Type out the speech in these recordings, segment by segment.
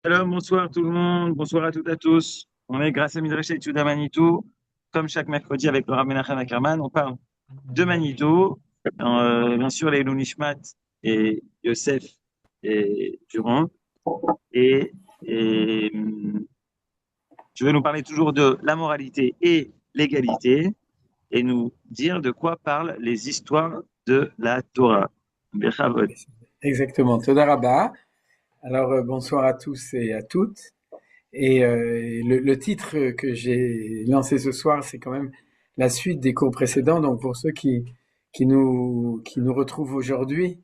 Shalom, bonsoir tout le monde, bonsoir à toutes et à tous. On est grâce à Midrash Yehuda Manitou, comme chaque mercredi avec le Rav Menachem Ackerman, on parle de Manitou, bien sûr les Ilou Nishmat et Yosef et Durand. Et je vais nous parler toujours de la moralité et l'égalité et nous dire de quoi parlent les histoires de la Torah. Bechavot. Exactement. Toda Rabba. Alors, bonsoir à tous et à toutes. Et le titre que j'ai lancé ce soir, c'est quand même la suite des cours précédents. Donc, pour ceux qui nous retrouvent aujourd'hui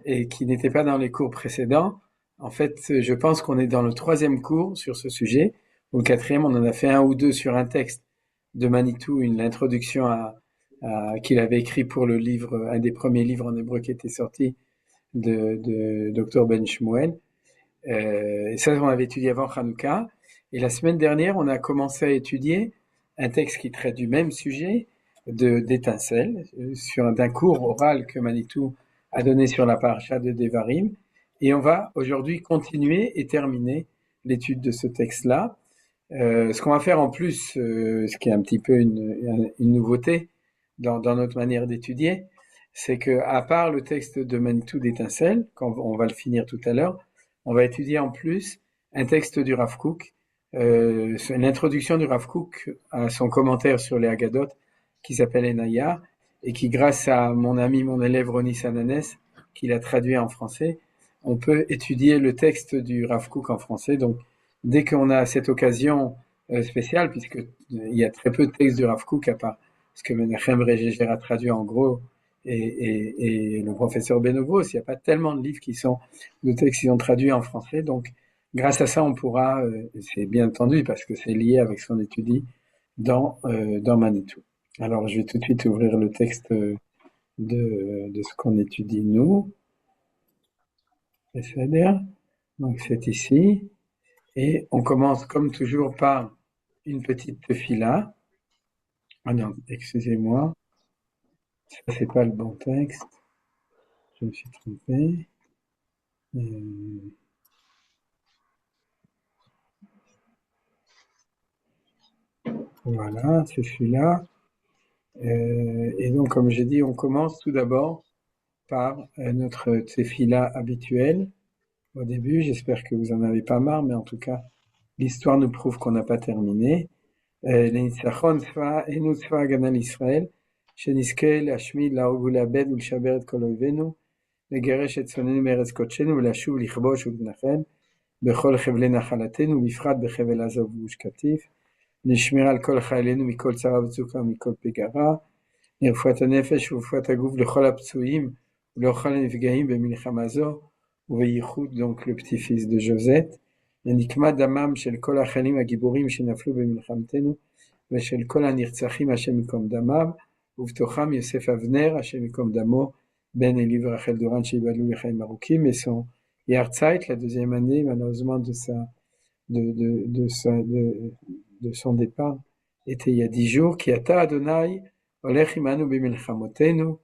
et qui n'étaient pas dans les cours précédents, en fait, je pense qu'on est dans le troisième cours sur ce sujet, ou le quatrième. On en a fait un ou deux sur un texte de Manitou, l'introduction qu'il avait écrit pour le livre, un des premiers livres en hébreu qui était sorti de Dr Ben Shmuel. Et ça, on avait étudié avant Hanouka. Et la semaine dernière, on a commencé à étudier un texte qui traite du même sujet, d'étincelles, d'un cours oral que Manitou a donné sur la paracha de Devarim. Et on va aujourd'hui continuer et terminer l'étude de ce texte-là. Ce qu'on va faire en plus, ce qui est un petit peu une nouveauté dans notre manière d'étudier, c'est que à part le texte de Manitou d'étincelles, quand on va le finir tout à l'heure, on va étudier en plus un texte du Rav Kook, l'introduction du Rav Kook à son commentaire sur les Haggadot qui s'appelle Enaya et qui, grâce à mon ami, mon élève Roni Sananès, qui l'a traduit en français, on peut étudier le texte du Rav Kook en français. Donc, dès qu'on a cette occasion spéciale, puisque il y a très peu de textes du Rav Kook à part ce que Menachem Regeger a traduit en gros et le professeur Benogros, il n'y a pas tellement de livres de textes qui sont traduits en français. Donc, grâce à ça, on pourra, c'est bien entendu parce que c'est lié avec ce qu'on étudie dans Manitou. Alors, je vais tout de suite ouvrir le texte de ce qu'on étudie nous. C'est-à-dire, donc c'est ici. Et on commence comme toujours par une petite fila. Ah non, excusez-moi. Ça, c'est pas le bon texte. Je me suis trompé. Voilà, c'est celui-là. Et donc, comme j'ai dit, on commence tout d'abord par notre tefila habituel. Au début, j'espère que vous en avez pas marre, mais en tout cas, l'histoire nous prouve qu'on n'a pas terminé. לניצחון צבאנו צבא הגנה לישראל, שנזכה להשמיד, להרוג ולאבד ולשבר את כל אויבינו, לגרש את צוננו מארץ קודשנו ולשוב לכבוש ולהתנחל בכל חבלי נחלתנו, בפרט בחבל עזה ובגוש קטיף, נשמר על כל חיילינו מכל צרה וצוקה ומכל פגרה, לרפואת הנפש ורפואת הגוף לכל הפצועים ולכל הנפגעים במלחמה זו, ובייחוד donc le petit-fils de Josette, לנקמת דמם של כל החיילים הגיבורים שנפלו במלחמתנו, ושל כל הנרצחים השם ייקום דמם, ובתוכם יוסף אבנר השם ייקום דמו, בן אלי ורחל דורן שיבלו לחיים ארוכים, et son Yahrzeit, la deuxième année malheureusement de son départ, était il y a 10 jours, כי אתה אדוני הולך עמנו במלחמותינו,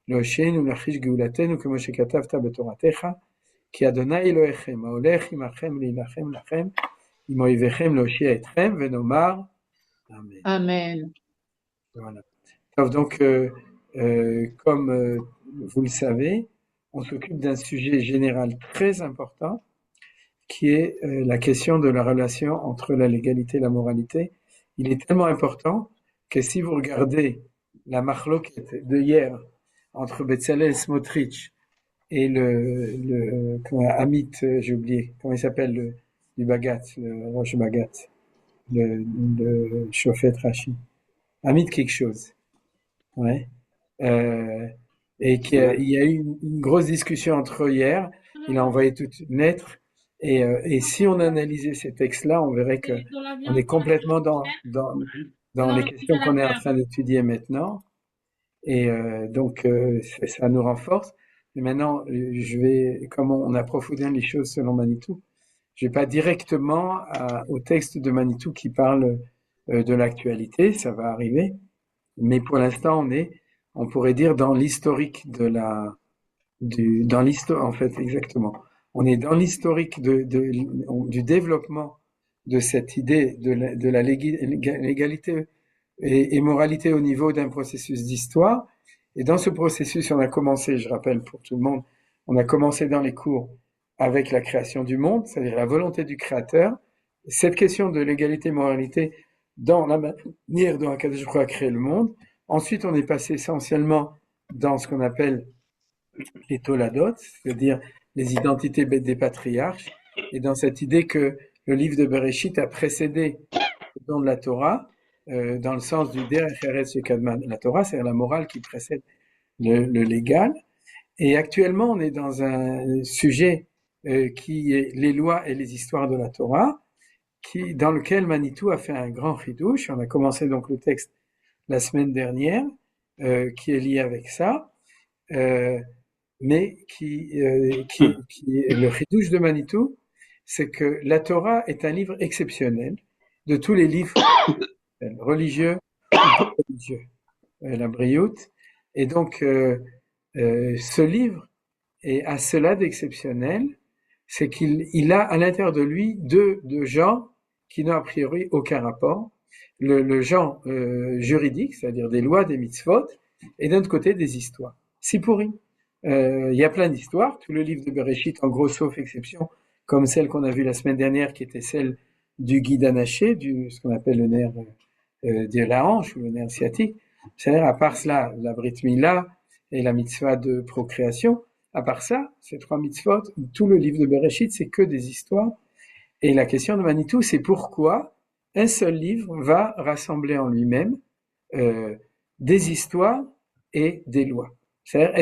להושיענו ולהחיש גאולתנו, כמו שכתבת בתורתך, כי אדוני אלוהיכם ההולך עמכם להילחם לכם, עם אויביכם להושיע אתכם, ונאמר אמן. Amen. Voilà. Alors donc, comme vous le savez, on s'occupe d'un sujet général très important, qui est la question de la relation entre la légalité et la moralité. Il est tellement important que si vous regardez la marloquette de hier entre Betzalel Smotrich et Amit, j'ai oublié, comment il s'appelle, du Bagat, le Roche Bagat, le Shofet Rashi. Amit quelque chose. Ouais. Et il y a eu une grosse discussion entre eux hier. Il a envoyé toute une lettre. Et si on analysait ces textes-là, on verrait que on est complètement dans les questions qu'on est en train d'étudier maintenant. Et donc, ça nous renforce. Mais maintenant, comme on approfondit les choses selon Manitou, je vais pas directement au texte de Manitou qui parle de l'actualité, ça va arriver. Mais pour l'instant, on pourrait dire dans l'historique dans l'histoire, en fait, exactement. on est dans l'historique du développement de cette idée de la légalité et moralité au niveau d'un processus d'histoire. Et dans ce processus, on a commencé, je rappelle pour tout le monde, on a commencé dans les cours avec la création du monde, c'est-à-dire la volonté du créateur. Cette question de légalité et moralité dans la manière dont Akadosh Baruch Hu a créé le monde. Ensuite, on est passé essentiellement dans ce qu'on appelle les toladot, c'est-à-dire les identités des patriarches, et dans cette idée que le livre de Bereshit a précédé le don de la Torah, dans le sens du derech eretz shekadman la Torah, c'est-à-dire la morale qui précède le légal. Et actuellement, on est dans un sujet qui est les lois et les histoires de la Torah, dans lequel Manitou a fait un grand chidouche. On a commencé donc le texte la semaine dernière, qui est lié avec ça, mais le chidouche de Manitou, c'est que la Torah est un livre exceptionnel de tous les livres religieux ou pas religieux, la Briout. Et donc, ce livre a cela d'exceptionnel, c'est qu'il a à l'intérieur de lui deux genres qui n'ont a priori aucun rapport. Le genre juridique, c'est-à-dire des lois, des mitzvot, et d'un autre côté des histoires. Sipurim. Il y a plein d'histoires. Tout le livre de Bereshit, en gros, sauf exception, comme celle qu'on a vue la semaine dernière, qui était celle du guide anaché, ce qu'on appelle le nerf de la hanche ou le nerf sciatique. C'est-à-dire, à part cela, la Brit Mila et la mitzvah de procréation, à part ça, ces trois mitzvot, tout le livre de Bereshit, c'est que des histoires. Et la question de Manitou, c'est pourquoi un seul livre va rassembler en lui-même des histoires et des lois. C'est-à-dire,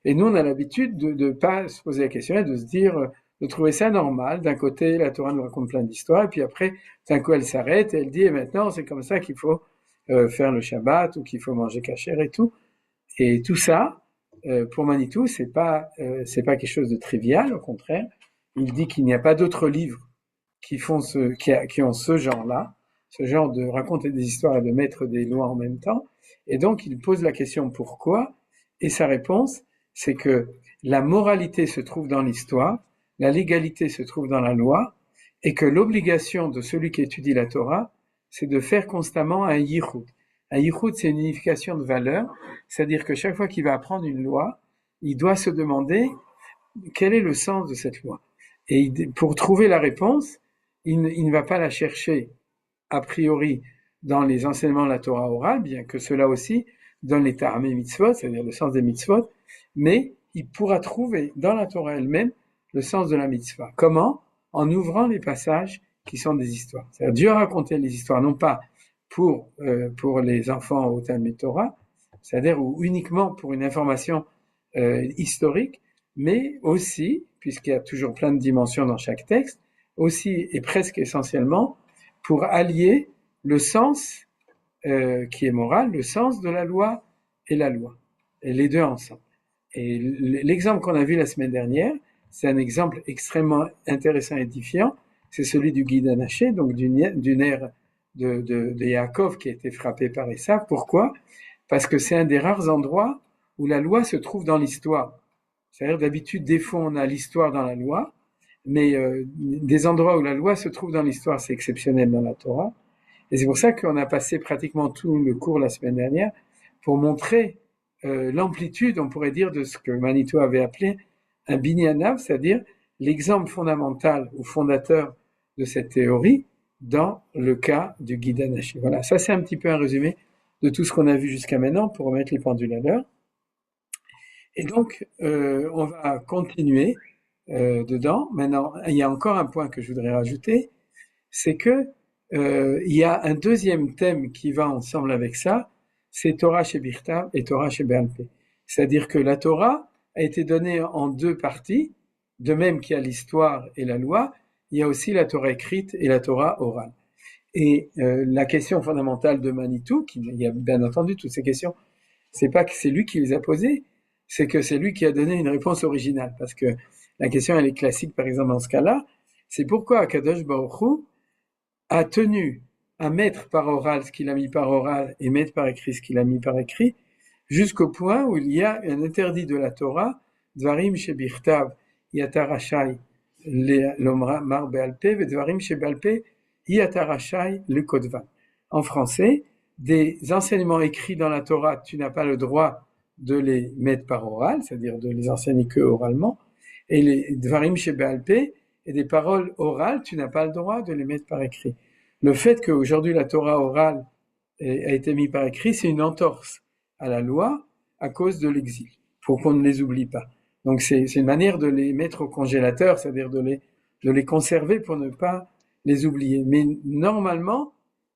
et nous on a l'habitude de pas se poser la question et de se dire, de trouver ça normal. D'un côté, la Torah nous raconte plein d'histoires, et puis après, d'un coup, elle s'arrête et elle dit, et maintenant, c'est comme ça qu'il faut faire le Shabbat ou qu'il faut manger kasher et tout. Et tout ça, pour Manitou, c'est pas quelque chose de trivial, au contraire. Il dit qu'il n'y a pas d'autres livres qui ont ce genre-là, ce genre de raconter des histoires et de mettre des lois en même temps. Et donc, il pose la question pourquoi, et sa réponse, c'est que la moralité se trouve dans l'histoire, la légalité se trouve dans la loi, et que l'obligation de celui qui étudie la Torah, c'est de faire constamment un yichud. Un yichud, c'est une unification de valeurs, c'est-à-dire que chaque fois qu'il va apprendre une loi, il doit se demander quel est le sens de cette loi. Et pour trouver la réponse, il ne va pas la chercher a priori dans les enseignements de la Torah orale, bien que cela aussi donne les ta'amei mitzvot, c'est-à-dire le sens des mitzvot, mais il pourra trouver dans la Torah elle-même le sens de la mitzvah. Comment? En ouvrant les passages qui sont des histoires. C'est-à-dire Dieu a raconté les histoires non pas pour les enfants au Talmud Torah, c'est-à-dire ou uniquement pour une information historique, mais aussi, puisqu'il y a toujours plein de dimensions dans chaque texte, aussi et presque essentiellement pour allier le sens qui est moral, le sens de la loi et la loi, et les deux ensemble. Et l'exemple qu'on a vu la semaine dernière, c'est un exemple extrêmement intéressant et édifiant, c'est celui du guide anaché, donc du nerf de Yaakov qui a été frappé par Esav. Pourquoi? Parce que c'est un des rares endroits où la loi se trouve dans l'histoire. C'est-à-dire d'habitude, des fois on a l'histoire dans la loi, mais des endroits où la loi se trouve dans l'histoire, c'est exceptionnel dans la Torah. Et c'est pour ça qu'on a passé pratiquement tout le cours la semaine dernière pour montrer l'amplitude, on pourrait dire, de ce que Manitou avait appelé un binyanav, c'est-à-dire l'exemple fondamental ou fondateur de cette théorie dans le cas du guide anaché. Voilà, ça c'est un petit peu un résumé de tout ce qu'on a vu jusqu'à maintenant pour remettre les pendules à l'heure. Et donc, on va continuer dedans. Maintenant, il y a encore un point que je voudrais rajouter, c'est que il y a un deuxième thème qui va ensemble avec ça, c'est Torah chez Birtav et Torah chez Be'al Peh. C'est-à-dire que la Torah a été donnée en deux parties, de même qu'il y a l'histoire et la loi, il y a aussi la Torah écrite et la Torah orale. Et la question fondamentale de Manitou, il y a bien entendu toutes ces questions, c'est pas que c'est lui qui les a posées, c'est que c'est lui qui a donné une réponse originale, parce que la question elle est classique par exemple dans ce cas-là, c'est pourquoi Akadosh Baruch Hu a tenu à mettre par oral ce qu'il a mis par oral et mettre par écrit ce qu'il a mis par écrit, jusqu'au point où il y a un interdit de la Torah, Dvarim Shebirtav יתה רשאי לומר בעל פה, ודברים שבעל פה יתה רשאי לכותבם. En français, des enseignements écrits dans la Torah, tu n'as pas le droit de les mettre par oral, c'est-à-dire de les enseigner que oralement, et les dvarim shebe'al peh, et des paroles orales, tu n'as pas le droit de les mettre par écrit. Le fait qu'aujourd'hui la Torah orale a été mise par écrit, c'est une entorse à la loi à cause de l'exil, pour qu'on ne les oublie pas. Donc c'est une manière de les mettre au congélateur, c'est-à-dire de les conserver pour ne pas les oublier. Mais normalement,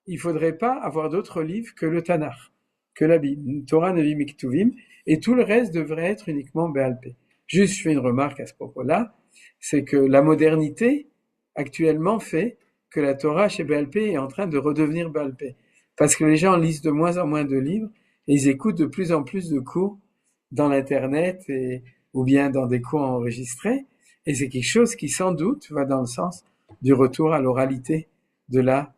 il faudrait pas avoir d'autres livres que le Tanakh, que la Bible, Torah, Nevi, Miktuvim, et tout le reste devrait être uniquement Be'al Peh. Juste, je fais une remarque à ce propos-là, c'est que la modernité actuellement fait que la Torah chez Be'al Peh est en train de redevenir Be'al Peh. Parce que les gens lisent de moins en moins de livres et ils écoutent de plus en plus de cours dans l'internet ou bien dans des cours enregistrés. Et c'est quelque chose qui sans doute va dans le sens du retour à l'oralité de la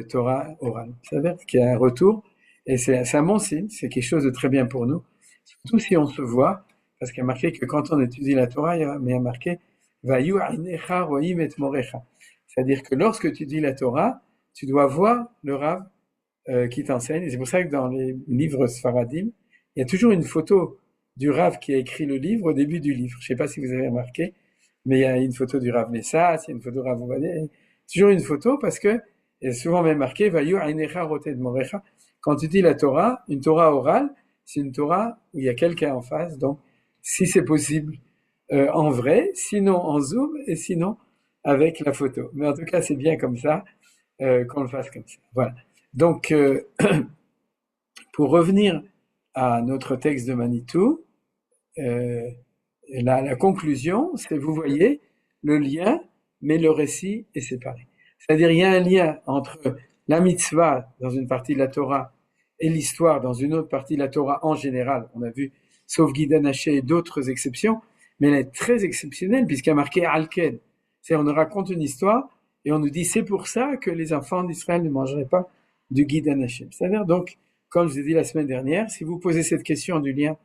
Torah orale. Ça veut dire qu'il y a un retour et c'est un bon signe, c'est quelque chose de très bien pour nous. Surtout si on se voit, parce qu'il y a marqué que quand on étudie la Torah, il y a marqué Vayu ainecha roim et morecha. C'est-à-dire que lorsque tu dis la Torah, tu dois voir le Rav qui t'enseigne. Et c'est pour ça que dans les livres Sfaradim, il y a toujours une photo du Rav qui a écrit le livre au début du livre. Je ne sais pas si vous avez remarqué, mais il y a une photo du Rav Messas, il y a une photo du Rav Ovadia. Toujours une photo parce que il y a souvent même marqué Vayu ainecha roted morecha. Quand tu dis la Torah, une Torah orale, c'est une Torah où il y a quelqu'un en face. Donc, si c'est possible, en vrai, sinon en zoom et sinon avec la photo. Mais en tout cas, c'est bien comme ça qu'on le fasse comme ça. Voilà. Donc, pour revenir à notre texte de Manitou, la conclusion, c'est, vous voyez, le lien, mais le récit est séparé. C'est-à-dire, il y a un lien entre la mitzvah dans une partie de la Torah et l'histoire dans une autre partie de la Torah en général. On a vu, sauf Guy Danaché et d'autres exceptions, mais elle est très exceptionnelle puisqu'il y a marqué Alken. C'est-à-dire, on nous raconte une histoire et on nous dit, c'est pour ça que les enfants d'Israël ne mangeraient pas du Guy Danaché. C'est-à-dire, donc, comme je vous ai dit la semaine dernière, si vous posez cette question du lien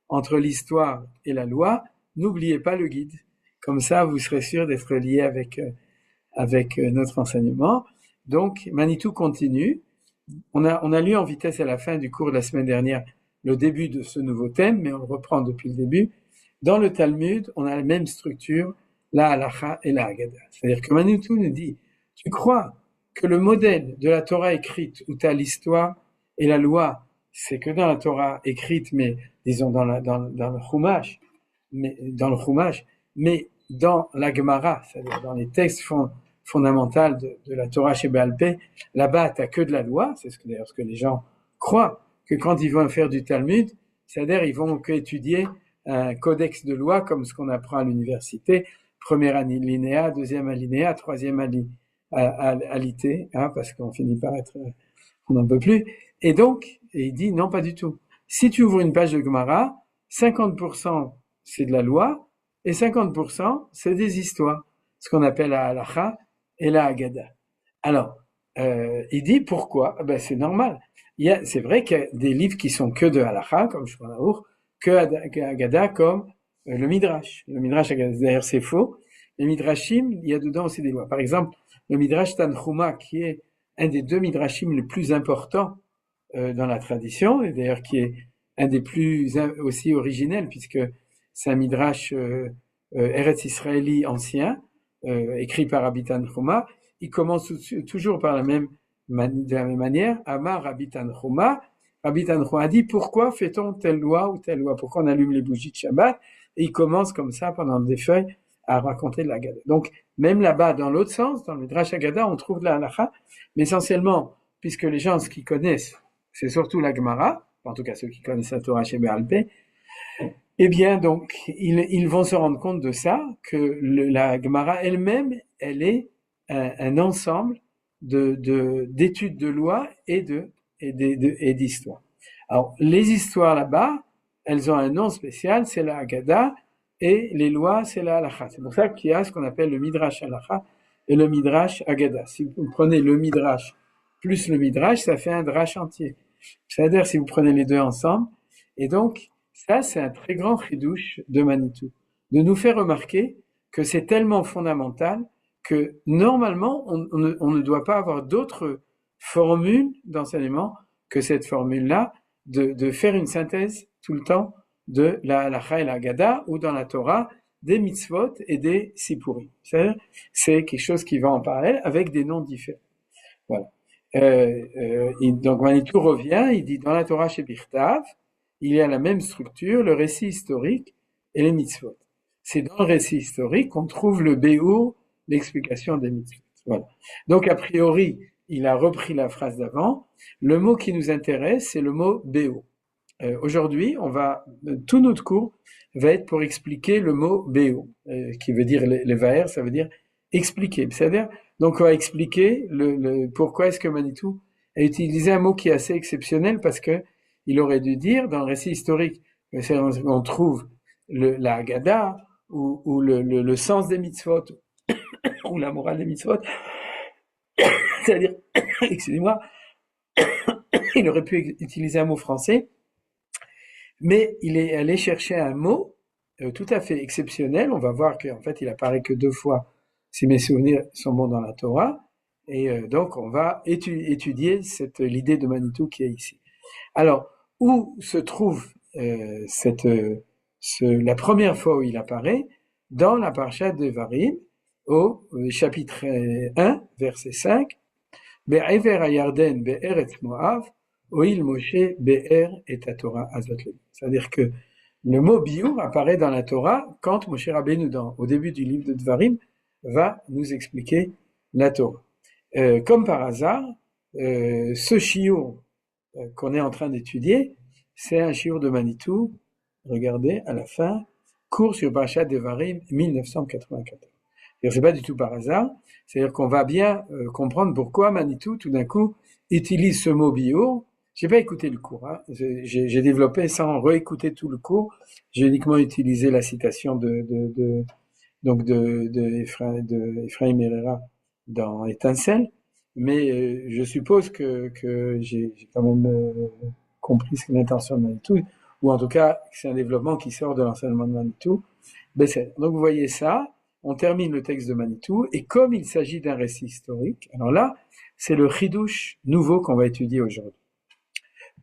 entre l'histoire et la loi, n'oubliez pas le guide. Comme ça, vous serez sûr d'être lié avec notre enseignement. Donc, Manitou continue. On a lu en vitesse à la fin du cours de la semaine dernière le début de ce nouveau thème, mais on le reprend depuis le début. Dans le Talmud, on a la même structure, la halacha et la Haggadah. C'est-à-dire que Manitou nous dit, tu crois que le modèle de la Torah écrite, où tu as l'histoire et la loi, c'est que dans la Torah écrite, mais disons dans le Chumash, mais dans la Gemara, c'est-à-dire dans les textes fondamentaux de la Torah chez Be'al Peh, là-bas, tu n'as que de la loi, c'est d'ailleurs ce que les gens croient, que quand ils vont faire du Talmud, c'est-à-dire ils vont étudier un codex de loi comme ce qu'on apprend à l'université, premier alinéa, deuxième alinéa, troisième alité, parce qu'on finit par être, on n'en peut plus. Et donc, il dit non, pas du tout. Si tu ouvres une page de Gemara, 50% c'est de la loi et 50% c'est des histoires, ce qu'on appelle la halacha et la Haggadah. Alors, il dit pourquoi? Ben c'est normal. C'est vrai qu'il y a des livres qui sont que de halacha, comme Shulchan Aruch, que Haggadah, comme le Midrash. Le Midrash Haggadah, d'ailleurs c'est faux. Les Midrashim, il y a dedans aussi des lois. Par exemple, le Midrash Tanchuma, qui est un des deux Midrashim les plus importants dans la tradition, et d'ailleurs qui est un des plus aussi originels, puisque c'est un Midrash Eretz Israéli ancien, écrit par Rabbi Tanchuma. Il commence toujours par de la même manière. Amar Rabbi Tanchuma. Rabbi Tanchuma dit, pourquoi fait-on telle loi ou telle loi? Pourquoi on allume les bougies de Shabbat? Et il commence comme ça, pendant des feuilles, à raconter de la Haggadah. Donc, même là-bas, dans l'autre sens, dans le Midrash Haggadah, on trouve de la halacha, mais essentiellement, puisque les gens, ce qu'ils connaissent, c'est surtout la Gemara, en tout cas ceux qui connaissent la Torah chez Be'al Peh, eh bien, donc, ils vont se rendre compte de ça, que la Gemara elle-même, elle est un ensemble d'études de loi et d'histoire. Alors, les histoires là-bas, elles ont un nom spécial, c'est la Haggadah, et les lois, c'est la halacha. C'est pour ça qu'il y a ce qu'on appelle le Midrash halacha et le Midrash Haggadah. Si vous prenez le Midrash plus le Midrash, ça fait un drash entier. C'est-à-dire si vous prenez les deux ensemble. Et donc, ça, c'est un très grand chidouche de Manitou, de nous faire remarquer que c'est tellement fondamental que normalement, on ne doit pas avoir d'autre formule d'enseignement que cette formule-là, de faire une synthèse tout le temps de la halakha et la Haggadah, ou dans la Torah, des mitzvot et des sipurim. C'est quelque chose qui va en parallèle avec des noms différents. Voilà. Donc Manitou revient, il dit dans la Torah chez Birtav, il y a la même structure, le récit historique et les mitzvot. C'est dans le récit historique qu'on trouve le béour, l'explication des mitzvot. Voilà. Donc a priori, il a repris la phrase d'avant. Le mot qui nous intéresse, c'est le mot béour. Aujourd'hui, tout notre cours va être pour expliquer le mot béo, qui veut dire les vaer, ça veut dire expliquer. C'est-à-dire, donc on va expliquer pourquoi est-ce que Manitou a utilisé un mot qui est assez exceptionnel, parce que il aurait dû dire dans le récit historique, on trouve la Haggadah ou le sens des mitzvot ou la morale des mitzvot, c'est-à-dire, excusez-moi, il aurait pu utiliser un mot français. Mais il est allé chercher un mot tout à fait exceptionnel. On va voir qu'en fait, il apparaît que 2 fois, si mes souvenirs sont bons, dans la Torah. Et donc, on va étudier l'idée de Manitou qui est ici. Alors, où se trouve la première fois où il apparaît? Dans la parasha de Devarim, au chapitre 1, verset 5. Be'ever hayarden be'eretz Moav, Oil Moshe Be'er et Torah Azot. C'est-à-dire que le mot biour apparaît dans la Torah quand Moshe Rabbeinu, au début du livre de Devarim, va nous expliquer la Torah. Comme par hasard, ce shiur qu'on est en train d'étudier, c'est un shiur de Manitou. Regardez, à la fin, cours sur Parashat Devarim 1994. C'est pas du tout par hasard. C'est-à-dire qu'on va bien comprendre pourquoi Manitou, tout d'un coup, utilise ce mot biour. J'ai pas écouté le cours, hein. J'ai développé sans réécouter tout le cours. J'ai uniquement utilisé la citation de Ephraim Herrera dans Étincelle, mais je suppose que j'ai quand même compris ce que l'intention de Manitou, ou en tout cas c'est un développement qui sort de l'enseignement de Manitou. Donc vous voyez ça, on termine le texte de Manitou, et comme il s'agit d'un récit historique, alors là, c'est le chidouche nouveau qu'on va étudier aujourd'hui.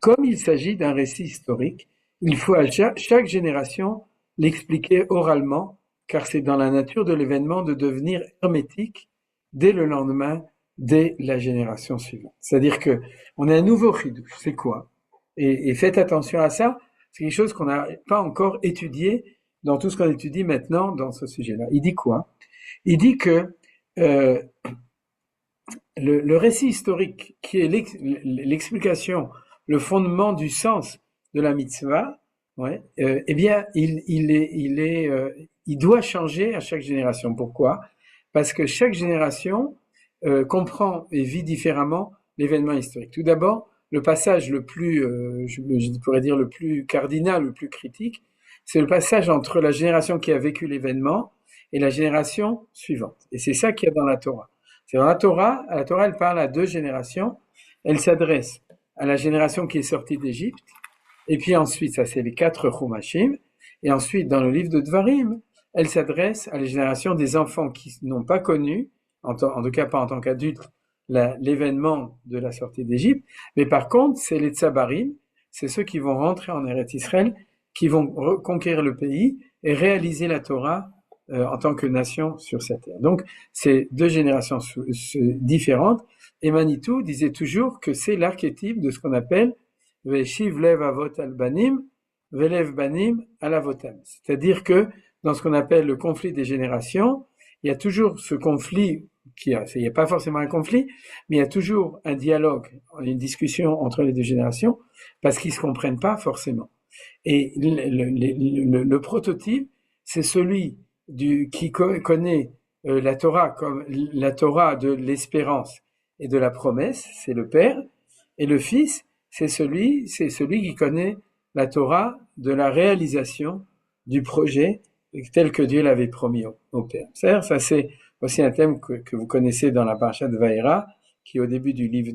Comme il s'agit d'un récit historique, il faut à chaque génération l'expliquer oralement, car c'est dans la nature de l'événement de devenir hermétique dès le lendemain, dès la génération suivante. C'est-à-dire que on a un nouveau chidouche. C'est quoi? Et faites attention à ça. C'est quelque chose qu'on n'a pas encore étudié dans tout ce qu'on étudie maintenant dans ce sujet-là. Il dit quoi? Il dit que le récit historique, qui est l'explication, le fondement du sens de la mitzvah, eh bien, il doit changer à chaque génération. Pourquoi? Parce que chaque génération comprend et vit différemment l'événement historique. Tout d'abord, le passage le plus, je pourrais dire le plus cardinal, le plus critique, c'est le passage entre la génération qui a vécu l'événement et la génération suivante. Et c'est ça qu'il y a dans la Torah. C'est dans la Torah, elle parle à 2 générations. Elle s'adresse à la génération qui est sortie d'Égypte, et puis ensuite, ça c'est les 4 Chumashim, et ensuite dans le livre de Devarim, elle s'adresse à la génération des enfants qui n'ont pas connu, en tout cas pas en tant qu'adultes, l'événement de la sortie d'Égypte, mais par contre, c'est les Tsabarim, c'est ceux qui vont rentrer en Eretz Israël, qui vont conquérir le pays et réaliser la Torah en tant que nation sur cette terre. Donc, c'est 2 générations différentes. Et Manitou disait toujours que c'est l'archétype de ce qu'on appelle Veshiv lev avot al banim, velev banim al avotam. C'est-à-dire que dans ce qu'on appelle le conflit des générations, il y a toujours ce conflit, il n'y a pas forcément un conflit, mais il y a toujours un dialogue, une discussion entre les 2 générations, parce qu'ils ne se comprennent pas forcément. Et le prototype, c'est celui qui connaît la Torah comme la Torah de l'espérance et de la promesse, c'est le Père, et le Fils, c'est celui qui connaît la Torah de la réalisation du projet tel que Dieu l'avait promis au Père. Ça c'est aussi un thème que vous connaissez dans la parasha de Vaïra, qui est au début du livre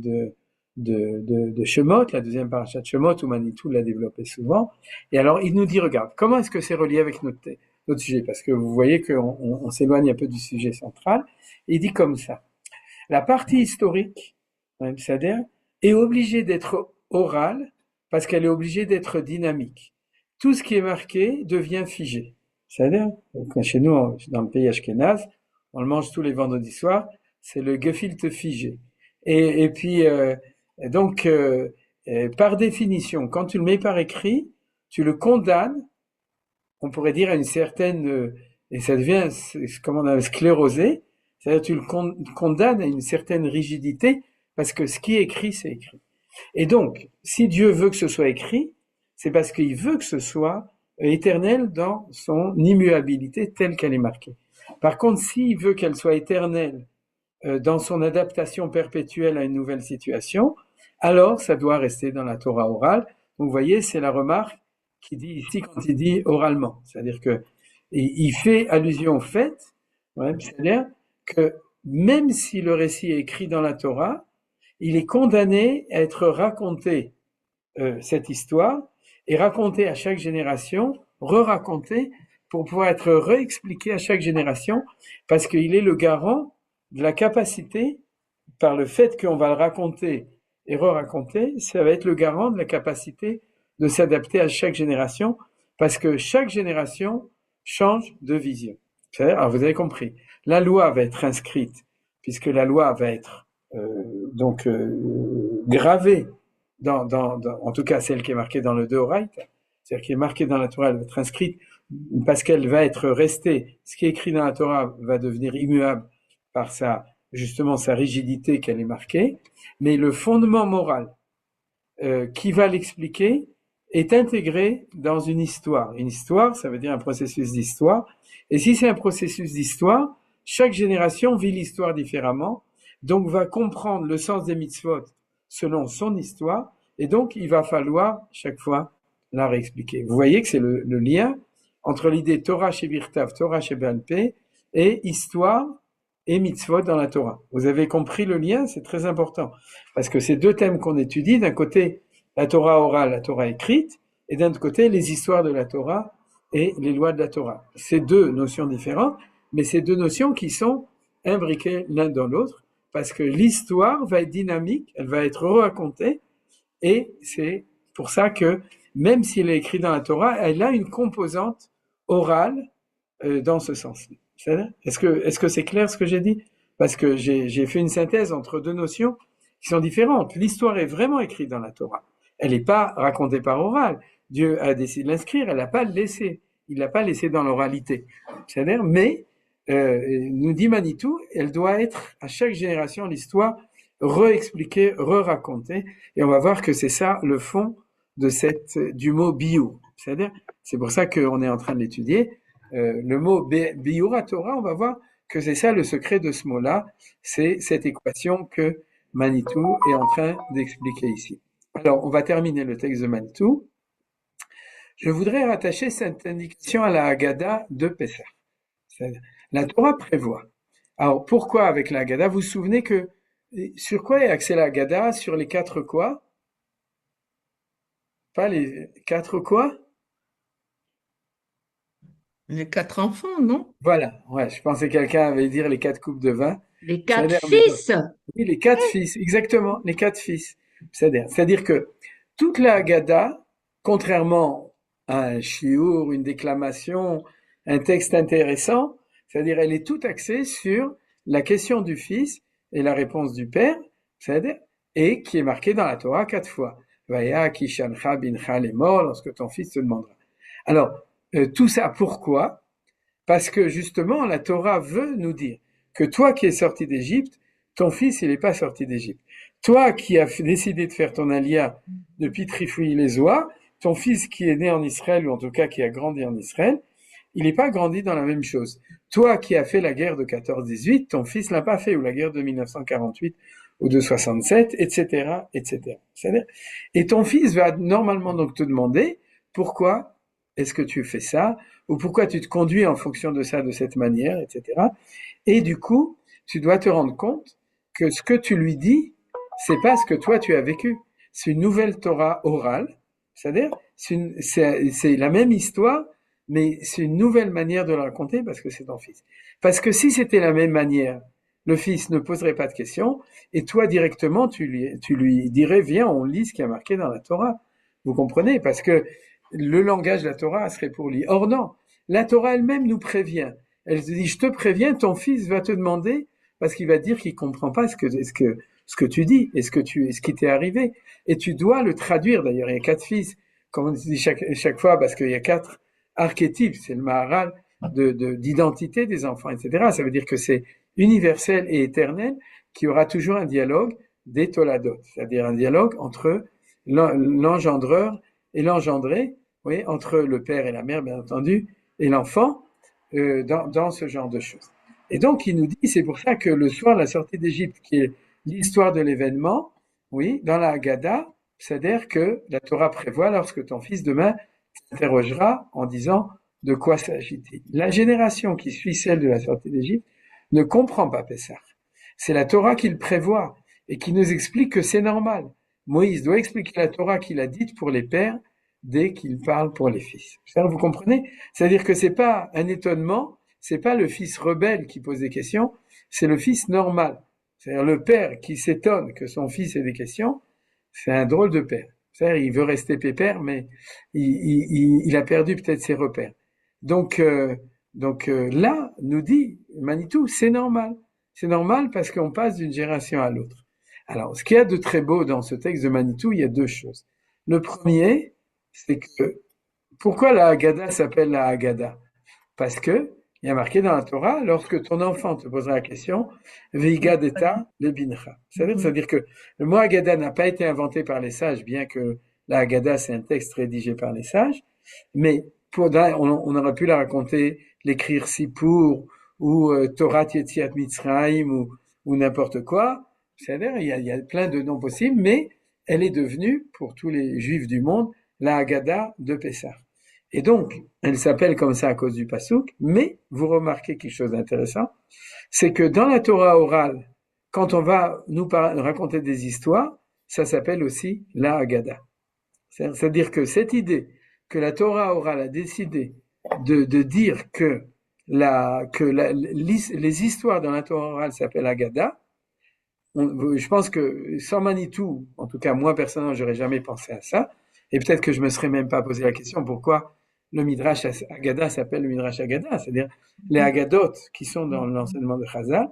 de Shemot, la 2e parasha de Shemot, où Manitou l'a développé souvent. Et alors, il nous dit, regarde, comment est-ce que c'est relié avec notre sujet, parce que vous voyez qu'on s'éloigne un peu du sujet central. Il dit comme ça. La partie historique, c'est-à-dire, est obligée d'être orale parce qu'elle est obligée d'être dynamique. Tout ce qui est marqué devient figé. C'est-à-dire, chez nous, dans le pays ashkénaze, on le mange tous les vendredis soirs, c'est le gefilte figé. Et puis, donc, par définition, quand tu le mets par écrit, tu le condamnes, on pourrait dire à une certaine, et ça devient, comme on a sclérosé, c'est-à-dire tu le condamnes à une certaine rigidité, parce que ce qui est écrit, c'est écrit. Et donc, si Dieu veut que ce soit écrit, c'est parce qu'il veut que ce soit éternel dans son immuabilité telle qu'elle est marquée. Par contre, s'il veut qu'elle soit éternelle dans son adaptation perpétuelle à une nouvelle situation, alors ça doit rester dans la Torah orale. Donc vous voyez, c'est la remarque qu'il dit ici quand il dit oralement. C'est-à-dire que il fait allusion au fait, c'est-à-dire que même si le récit est écrit dans la Torah, il est condamné à être raconté, cette histoire, et raconté à chaque génération, re-raconté, pour pouvoir être réexpliqué à chaque génération, parce qu'il est le garant de la capacité, par le fait qu'on va le raconter et re-raconter, ça va être le garant de la capacité de s'adapter à chaque génération, parce que chaque génération change de vision. Alors vous avez compris, la loi va être inscrite, puisque la loi va être gravée en tout cas celle qui est marquée dans le Deoraita, c'est-à-dire qui est marquée dans la Torah, elle va être inscrite parce qu'elle va être restée. Ce qui est écrit dans la Torah va devenir immuable par justement sa rigidité qu'elle est marquée, mais le fondement moral qui va l'expliquer est intégré dans une histoire. Une histoire, ça veut dire un processus d'histoire. Et si c'est un processus d'histoire, chaque génération vit l'histoire différemment, donc va comprendre le sens des mitzvot selon son histoire, et donc il va falloir chaque fois la réexpliquer. Vous voyez que c'est le lien entre l'idée Torah chez Birtav, Torah chez Balpé, et histoire et mitzvot dans la Torah. Vous avez compris le lien, c'est très important, parce que ces deux thèmes qu'on étudie, d'un côté la Torah orale, la Torah écrite, et d'un autre côté les histoires de la Torah et les lois de la Torah. C'est deux notions différentes, mais c'est deux notions qui sont imbriquées l'un dans l'autre, parce que l'histoire va être dynamique, elle va être racontée, et c'est pour ça que même s'il est écrit dans la Torah, elle a une composante orale dans ce sens-là. Est-ce que c'est clair ce que j'ai dit? Parce que j'ai fait une synthèse entre deux notions qui sont différentes. L'histoire est vraiment écrite dans la Torah. Elle n'est pas racontée par oral. Dieu a décidé de l'inscrire, elle n'a pas laissé. Il l'a pas laissé dans l'oralité. C'est-à-dire, mais nous dit Manitou, elle doit être à chaque génération l'histoire re-expliquée, re-racontée, et on va voir que c'est ça le fond de du mot bio. C'est-à-dire, c'est pour ça qu'on est en train de l'étudier. Le mot biura Torah, on va voir que c'est ça le secret de ce mot-là, c'est cette équation que Manitou est en train d'expliquer ici. Alors, on va terminer le texte de Manitou. Je voudrais rattacher cette indication à la Haggadah de Pessah. La Torah prévoit. Alors, pourquoi avec la Haggadah? Vous vous souvenez que sur quoi est axée la Haggadah? Sur les quatre quoi? Pas les quatre quoi? Les quatre enfants, non? Voilà, ouais, je pensais que quelqu'un avait dire les quatre coupes de vin. Les quatre fils. Oui, les quatre fils, exactement, les quatre fils. C'est-à-dire que toute la Haggadah, contrairement à un chiour, une déclamation, un texte intéressant, c'est-à-dire elle est toute axée sur la question du fils et la réponse du père, c'est-à-dire, et qui est marquée dans la Torah 4 fois. Vaya kishancha bincha lemor, lorsque ton fils te demandera. Alors, tout ça, pourquoi? Parce que justement, la Torah veut nous dire que toi qui es sorti d'Égypte, ton fils, il n'est pas sorti d'Égypte. Toi qui as décidé de faire ton alia depuis Trifouille-les-Oies, ton fils qui est né en Israël, ou en tout cas qui a grandi en Israël, il n'est pas grandi dans la même chose. Toi qui as fait la guerre de 14-18, ton fils l'a pas fait, ou la guerre de 1948 ou de 67, etc., etc. Et ton fils va normalement donc te demander pourquoi est-ce que tu fais ça, ou pourquoi tu te conduis en fonction de ça de cette manière, etc. Et du coup, tu dois te rendre compte que ce que tu lui dis, c'est pas ce que toi tu as vécu. C'est une nouvelle Torah orale, c'est-à-dire c'est la même histoire, mais c'est une nouvelle manière de le raconter parce que c'est ton fils. Parce que si c'était la même manière, le fils ne poserait pas de questions et toi directement tu lui dirais viens on lit ce qui est marqué dans la Torah. Vous comprenez? Parce que le langage de la Torah serait pour lui. Or non, la Torah elle-même nous prévient. Elle te dit je te préviens, ton fils va te demander parce qu'il va dire qu'il comprend pas ce que tu dis et ce qui t'est arrivé et tu dois le traduire. D'ailleurs, il y a 4 fils, comme on dit chaque fois parce qu'il y a 4 archétypes, c'est le Maharal d'identité des enfants, etc. Ça veut dire que c'est universel et éternel, qui aura toujours un dialogue des toladot, c'est-à-dire un dialogue entre l'engendreur et l'engendré, oui, entre le père et la mère, bien entendu, et l'enfant, dans ce genre de choses. Et donc, il nous dit, c'est pour ça que le soir de la sortie d'Égypte, qui est l'histoire de l'événement, oui, dans la Haggadah, c'est-à-dire que la Torah prévoit, lorsque ton fils demain s'interrogera en disant de quoi s'agit-il. La génération qui suit celle de la sortie d'Égypte ne comprend pas Pessah. C'est la Torah qui le prévoit et qui nous explique que c'est normal. Moïse doit expliquer la Torah qu'il a dite pour les pères dès qu'il parle pour les fils. Vous comprenez? C'est-à-dire que c'est pas un étonnement, c'est pas le fils rebelle qui pose des questions, c'est le fils normal. C'est-à-dire le père qui s'étonne que son fils ait des questions, c'est un drôle de père. C'est-à-dire il veut rester pépère, mais il a perdu peut-être ses repères. Donc là, nous dit Manitou, c'est normal. C'est normal parce qu'on passe d'une génération à l'autre. Alors, ce qu'il y a de très beau dans ce texte de Manitou, il y a 2 choses. Le premier, c'est que pourquoi la Haggadah s'appelle la Haggadah? Parce que il y a marqué dans la Torah, lorsque ton enfant te posera la question, Veigadeta lebincha. C'est-à-dire que le mot Haggadah n'a pas été inventé par les sages, bien que la Haggadah c'est un texte rédigé par les sages, mais on aurait pu la raconter, l'écrire Sipour, ou Torah Yetziat Mitzrayim, ou n'importe quoi. C'est-à-dire, il y a plein de noms possibles, mais elle est devenue, pour tous les juifs du monde, la Haggadah de Pessah. Et donc, elle s'appelle comme ça à cause du Passouk, mais vous remarquez quelque chose d'intéressant, c'est que dans la Torah orale, quand on va nous raconter des histoires, ça s'appelle aussi la Haggadah. C'est-à-dire que cette idée que la Torah orale a décidé de dire que les histoires dans la Torah orale s'appellent Haggadah, je pense que sans Manitou, en tout cas moi personnellement, j'aurais jamais pensé à ça, et peut-être que je me serais même pas posé la question pourquoi le Midrash Haggadah s'appelle le Midrash Haggadah, c'est-à-dire les Haggadot qui sont dans l'enseignement de Chazal,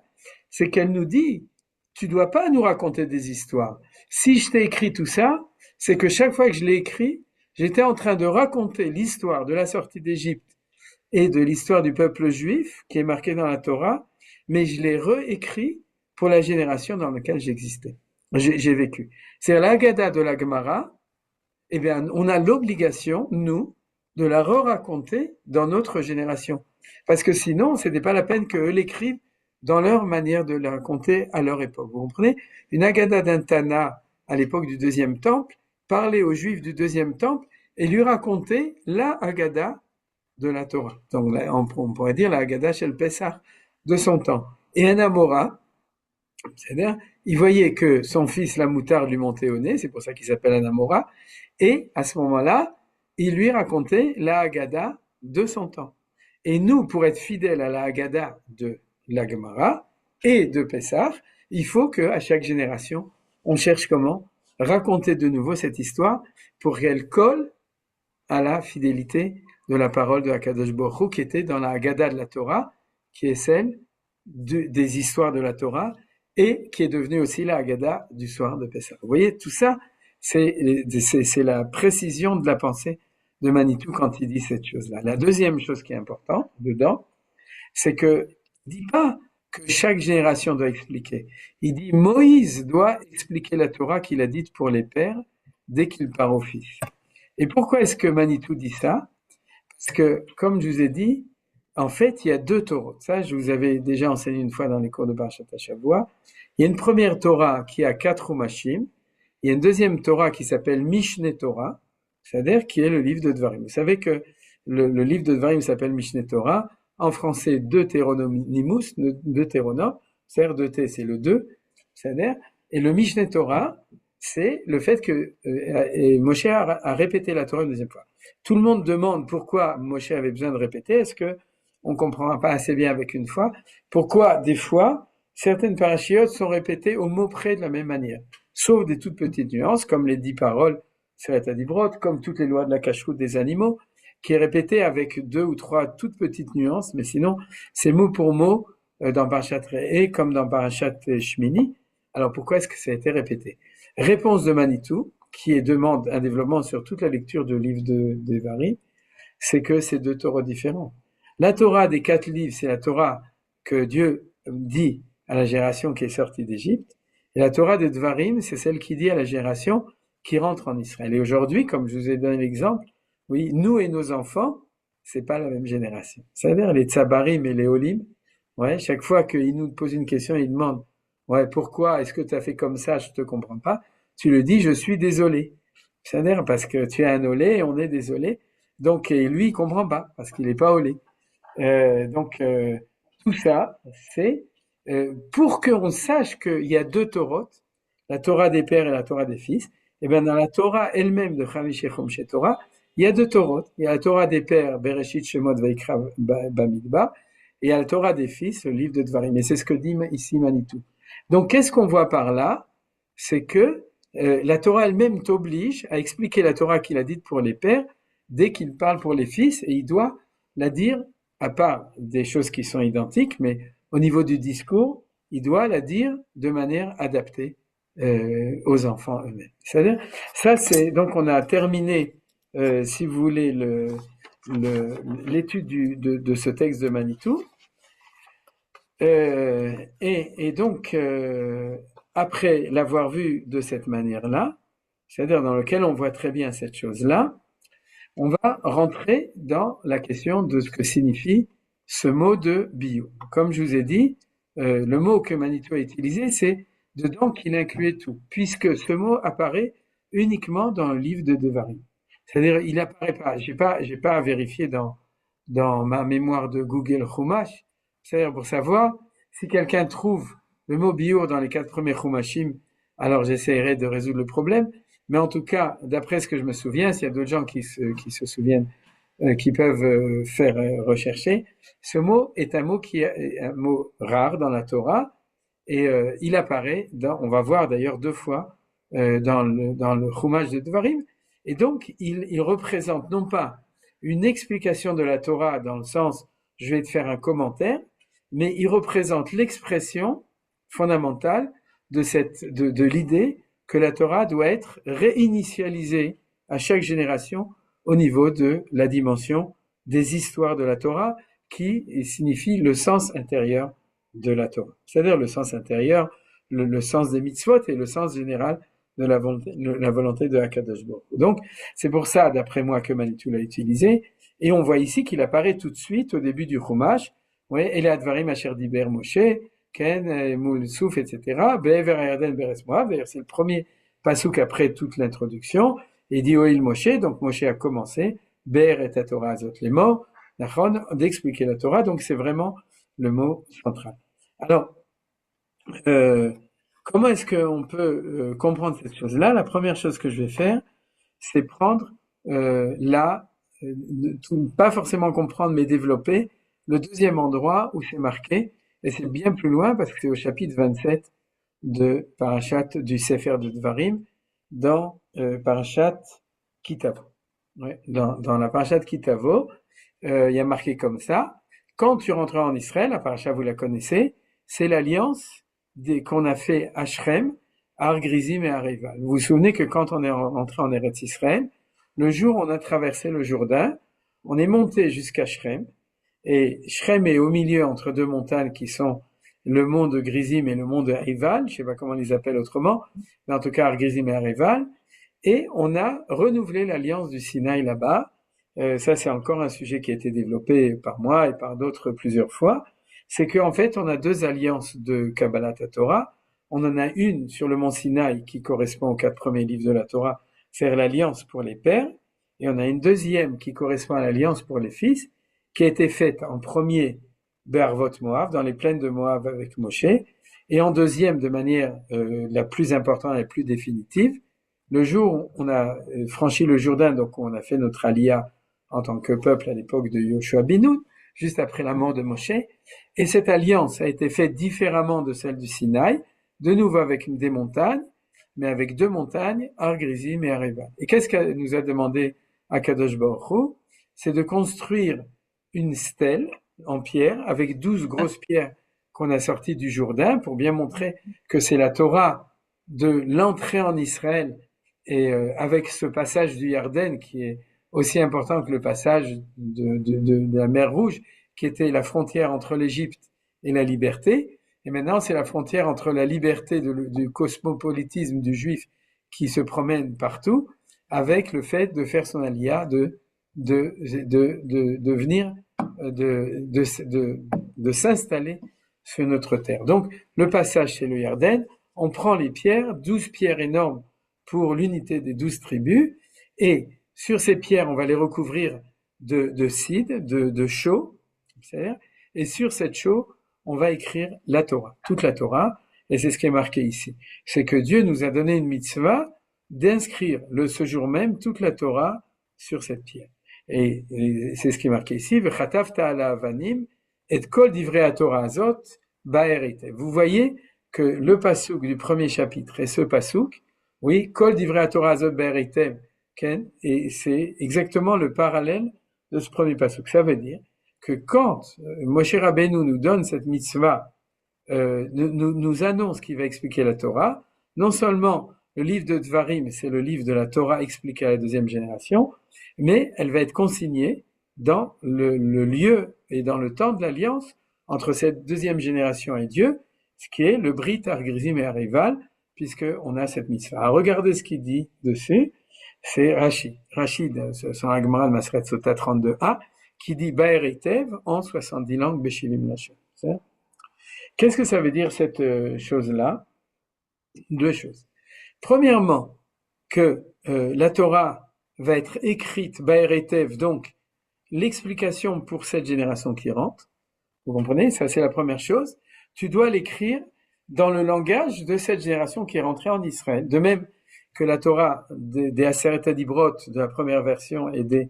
c'est qu'elle nous dit, tu dois pas nous raconter des histoires. Si je t'ai écrit tout ça, c'est que chaque fois que je l'ai écrit, j'étais en train de raconter l'histoire de la sortie d'Égypte et de l'histoire du peuple juif qui est marquée dans la Torah, mais je l'ai réécrit pour la génération dans laquelle j'ai vécu. C'est la Haggadah de la Gemara, eh bien, on a l'obligation, nous, de la re-raconter dans notre génération. Parce que sinon, c'était pas la peine qu'eux l'écrivent dans leur manière de la raconter à leur époque. Vous comprenez? Une Haggadah d'un Tana à l'époque du deuxième temple, parler aux Juifs du deuxième temple et lui raconter la Haggadah de la Torah. Donc, on pourrait dire la Haggadah Shel Pessah de son temps. Et un Amora, c'est-à-dire, il voyait que son fils, la moutarde, lui montait au nez, c'est pour ça qu'il s'appelle un Amora, et à ce moment-là, il lui racontait la Haggadah de son temps. Et nous, pour être fidèles à la Haggadah de la Gemara et de Pessah, il faut qu'à chaque génération, on cherche comment raconter de nouveau cette histoire pour qu'elle colle à la fidélité de la parole de Akadosh Baruch Hu qui était dans la Haggadah de la Torah, qui est celle des histoires de la Torah et qui est devenue aussi la Haggadah du soir de Pessah. Vous voyez, tout ça, c'est la précision de la pensée de Manitou quand il dit cette chose-là. La deuxième chose qui est importante dedans, c'est que il dit pas que chaque génération doit expliquer. Il dit Moïse doit expliquer la Torah qu'il a dite pour les pères dès qu'il part au fils. Et pourquoi est-ce que Manitou dit ça? Parce que, comme je vous ai dit, en fait, il y a 2 Torahs. Ça, je vous avais déjà enseigné une fois dans les cours de Parashat Shavua. Il y a une première Torah qui a 4 Umashim. Il y a une deuxième Torah qui s'appelle Mishneh Torah, c'est-à-dire qui est le livre de Dvarim. Vous savez que le livre de Dvarim s'appelle Mishneh Torah. En français, Deutéronomimus, Deutéronome, c'est-à-dire 2T, c'est le 2, c'est-à-dire, et le Mishneh Torah, c'est le fait que Moshe a répété la Torah une deuxième fois. Tout le monde demande pourquoi Moshe avait besoin de répéter. Est-ce que on comprend pas assez bien avec une fois? Pourquoi des fois certaines parachiotes sont répétées au mot près de la même manière, sauf des toutes petites nuances comme les 10 paroles Seret Adibrot, comme toutes les lois de la cacheroute des animaux, qui est répété avec 2 ou 3 toutes petites nuances, mais sinon c'est mot pour mot dans Parashat Re'eh comme dans Parashat Shmini. Alors pourquoi est-ce que ça a été répété? Réponse de Manitou, qui demande un développement sur toute la lecture du livre de Devarim, c'est que c'est 2 Torahs différents. La Torah des 4 livres, c'est la Torah que Dieu dit à la génération qui est sortie d'Égypte, et la Torah des Devarim, c'est celle qui dit à la génération qui rentre en Israël. Et aujourd'hui, comme je vous ai donné l'exemple, oui, nous et nos enfants, c'est pas la même génération. C'est-à-dire les Tsabarim et les Olim, ouais, chaque fois qu'ils nous posent une question, ils demandent ouais, pourquoi est-ce que tu as fait comme ça? Je te comprends pas. Tu le dis, je suis désolé. C'est-à-dire parce que tu es un olé et on est désolé. Donc, et lui, il comprend pas parce qu'il est pas olé. Tout ça, c'est pour qu'on sache qu'il y a 2 Torot, la Torah des pères et la Torah des fils. Et bien, dans la Torah elle-même de Chamish Chomshe Torah, il y a 2 Torot. Il y a la Torah des pères, Bereshit, Shemot, Vaikra, Bamidbar, et il y a la Torah des fils, le livre de Dvarim. Et c'est ce que dit ici Manitou. Donc, qu'est-ce qu'on voit par là? C'est que la Torah elle-même t'oblige à expliquer la Torah qu'il a dite pour les pères dès qu'il parle pour les fils, et il doit la dire, à part des choses qui sont identiques, mais au niveau du discours, il doit la dire de manière adaptée aux enfants eux-mêmes. C'est-à-dire, ça c'est, donc on a terminé, si vous voulez, l'étude de ce texte de Manitou. Et donc, après l'avoir vu de cette manière-là, c'est-à-dire dans lequel on voit très bien cette chose-là, on va rentrer dans la question de ce que signifie ce mot de bio. Comme je vous ai dit, le mot que Manitou a utilisé, c'est dedans qu'il incluait tout, puisque ce mot apparaît uniquement dans le livre de Devarim. C'est-à-dire, il apparaît pas. J'ai pas vérifié dans ma mémoire de Google Chumash. C'est-à-dire pour savoir si quelqu'un trouve le mot biur dans les 4 premiers Chumashim, alors j'essaierai de résoudre le problème. Mais en tout cas, d'après ce que je me souviens, s'il y a d'autres gens qui se souviennent, qui peuvent faire rechercher, ce mot est un mot qui est un mot rare dans la Torah, et il apparaît on va voir d'ailleurs 2 fois dans le Chumash de Devarim, et donc il représente non pas une explication de la Torah dans le sens je vais te faire un commentaire, mais il représente l'expression fondamentale de l'idée que la Torah doit être réinitialisée à chaque génération au niveau de la dimension des histoires de la Torah qui signifie le sens intérieur de la Torah. C'est-à-dire le sens intérieur, le sens des mitzvot et le sens général de la volonté de Hakadosh Baruch Hu. Donc, c'est pour ça, d'après moi, que Manitou l'a utilisé. Et on voit ici qu'il apparaît tout de suite au début du Chumash. Ouais, Ele Advarim Asher Diber Moshe, Ken, Moul Souf, etc. Be'ever Yarden Beres Moav. C'est le premier pasuk après toute l'introduction. Et il dit Oil Moshe. Donc Moshe a commencé. Be'er et la Torah azot les mots. D'expliquer la Torah. Donc c'est vraiment le mot central. Alors, comment est-ce qu'on peut comprendre cette chose-là? La première chose que je vais faire, c'est prendre pas forcément comprendre, mais développer le deuxième endroit où c'est marqué, et c'est bien plus loin parce que c'est au chapitre 27 de Parashat du Sefer de Dvarim, dans Parashat Kitavo. Ouais, dans la Parashat Kitavo, il y a marqué comme ça, quand tu rentreras en Israël, la Parashat vous la connaissez, c'est l'alliance qu'on a fait à Shrem, à Ar-Grizim et à Reival. Vous vous souvenez que quand on est rentré en Eretz Israël, le jour où on a traversé le Jourdain, on est monté jusqu'à Shrem, et Shrem est au milieu entre 2 montagnes qui sont le mont de Grizim et le mont de Reival, je sais pas comment on les appelle autrement, mais en tout cas Ar-Grizim et Reival, et on a renouvelé l'alliance du Sinaï là-bas. Ça c'est encore un sujet qui a été développé par moi et par d'autres plusieurs fois. C'est qu'en fait on a 2 alliances de Kabbalat Torah. On en a une sur le mont Sinaï qui correspond aux 4 premiers livres de la Torah, c'est l'alliance pour les pères, et on a une deuxième qui correspond à l'alliance pour les fils, qui a été faite en premier Be'arvot Moab, dans les plaines de Moab avec Moshe, Et en deuxième, de manière la plus importante, la plus définitive, le jour où on a franchi le Jourdain, donc on a fait notre aliyah en tant que peuple à l'époque de Yoshua ben Nun, juste après la mort de Moshe, et cette alliance a été faite différemment de celle du Sinaï, de nouveau avec des montagnes, mais avec deux montagnes, Har Grizim et Har Ebal. Et qu'est-ce qu'elle nous a demandé Akadosh Baruch Hu? C'est de construire une stèle en pierre avec 12 grosses pierres qu'on a sorties du Jourdain pour bien montrer que c'est la Torah de l'entrée en Israël et avec ce passage du Yarden qui est aussi important que le passage de la mer Rouge qui était la frontière entre l'Égypte et la liberté. Et maintenant, c'est la frontière entre la liberté du cosmopolitisme du juif qui se promène partout avec le fait de faire son aliyah, de venir, de s'installer sur notre terre. Donc, le passage, c'est le Yarden. On prend les pierres, 12 pierres énormes pour l'unité des 12 tribus, et sur ces pierres, on va les recouvrir de cide, de chaux, et sur cette chaux, on va écrire la Torah, toute la Torah, et c'est ce qui est marqué ici. C'est que Dieu nous a donné une mitzvah d'inscrire ce jour même toute la Torah sur cette pierre. Et c'est ce qui est marqué ici, V'chatavta ala avanim et kol divrei Torah azot ba'eritev. Vous voyez que le pasouk du premier chapitre et ce pasouk, oui, kol divrei Torah azot ba'eritev, et c'est exactement le parallèle de ce premier pasouk. Ça veut dire que quand Moshe Rabbeinu nous donne cette mitzvah, nous annonce qu'il va expliquer la Torah, non seulement le livre de Dvarim, c'est le livre de la Torah expliqué à la deuxième génération, mais elle va être consignée dans le lieu et dans le temps de l'alliance entre cette deuxième génération et Dieu, ce qui est le Brit Har Grizim et Har Ebal, puisqu'on a cette mitzvah. Alors regardez ce qu'il dit dessus, c'est Rachid, son Agmara de Maseret Sota 32a, qui dit Ba'eritev en 70 langues Beshilim Lashon. Qu'est-ce que ça veut dire cette chose-là? Deux choses. Premièrement, que la Torah va être écrite Ba'eritev, donc l'explication pour cette génération qui rentre. Vous comprenez? Ça, c'est la première chose. Tu dois l'écrire dans le langage de cette génération qui est rentrée en Israël. De même que la Torah des Aseret Adibrot de la première version et des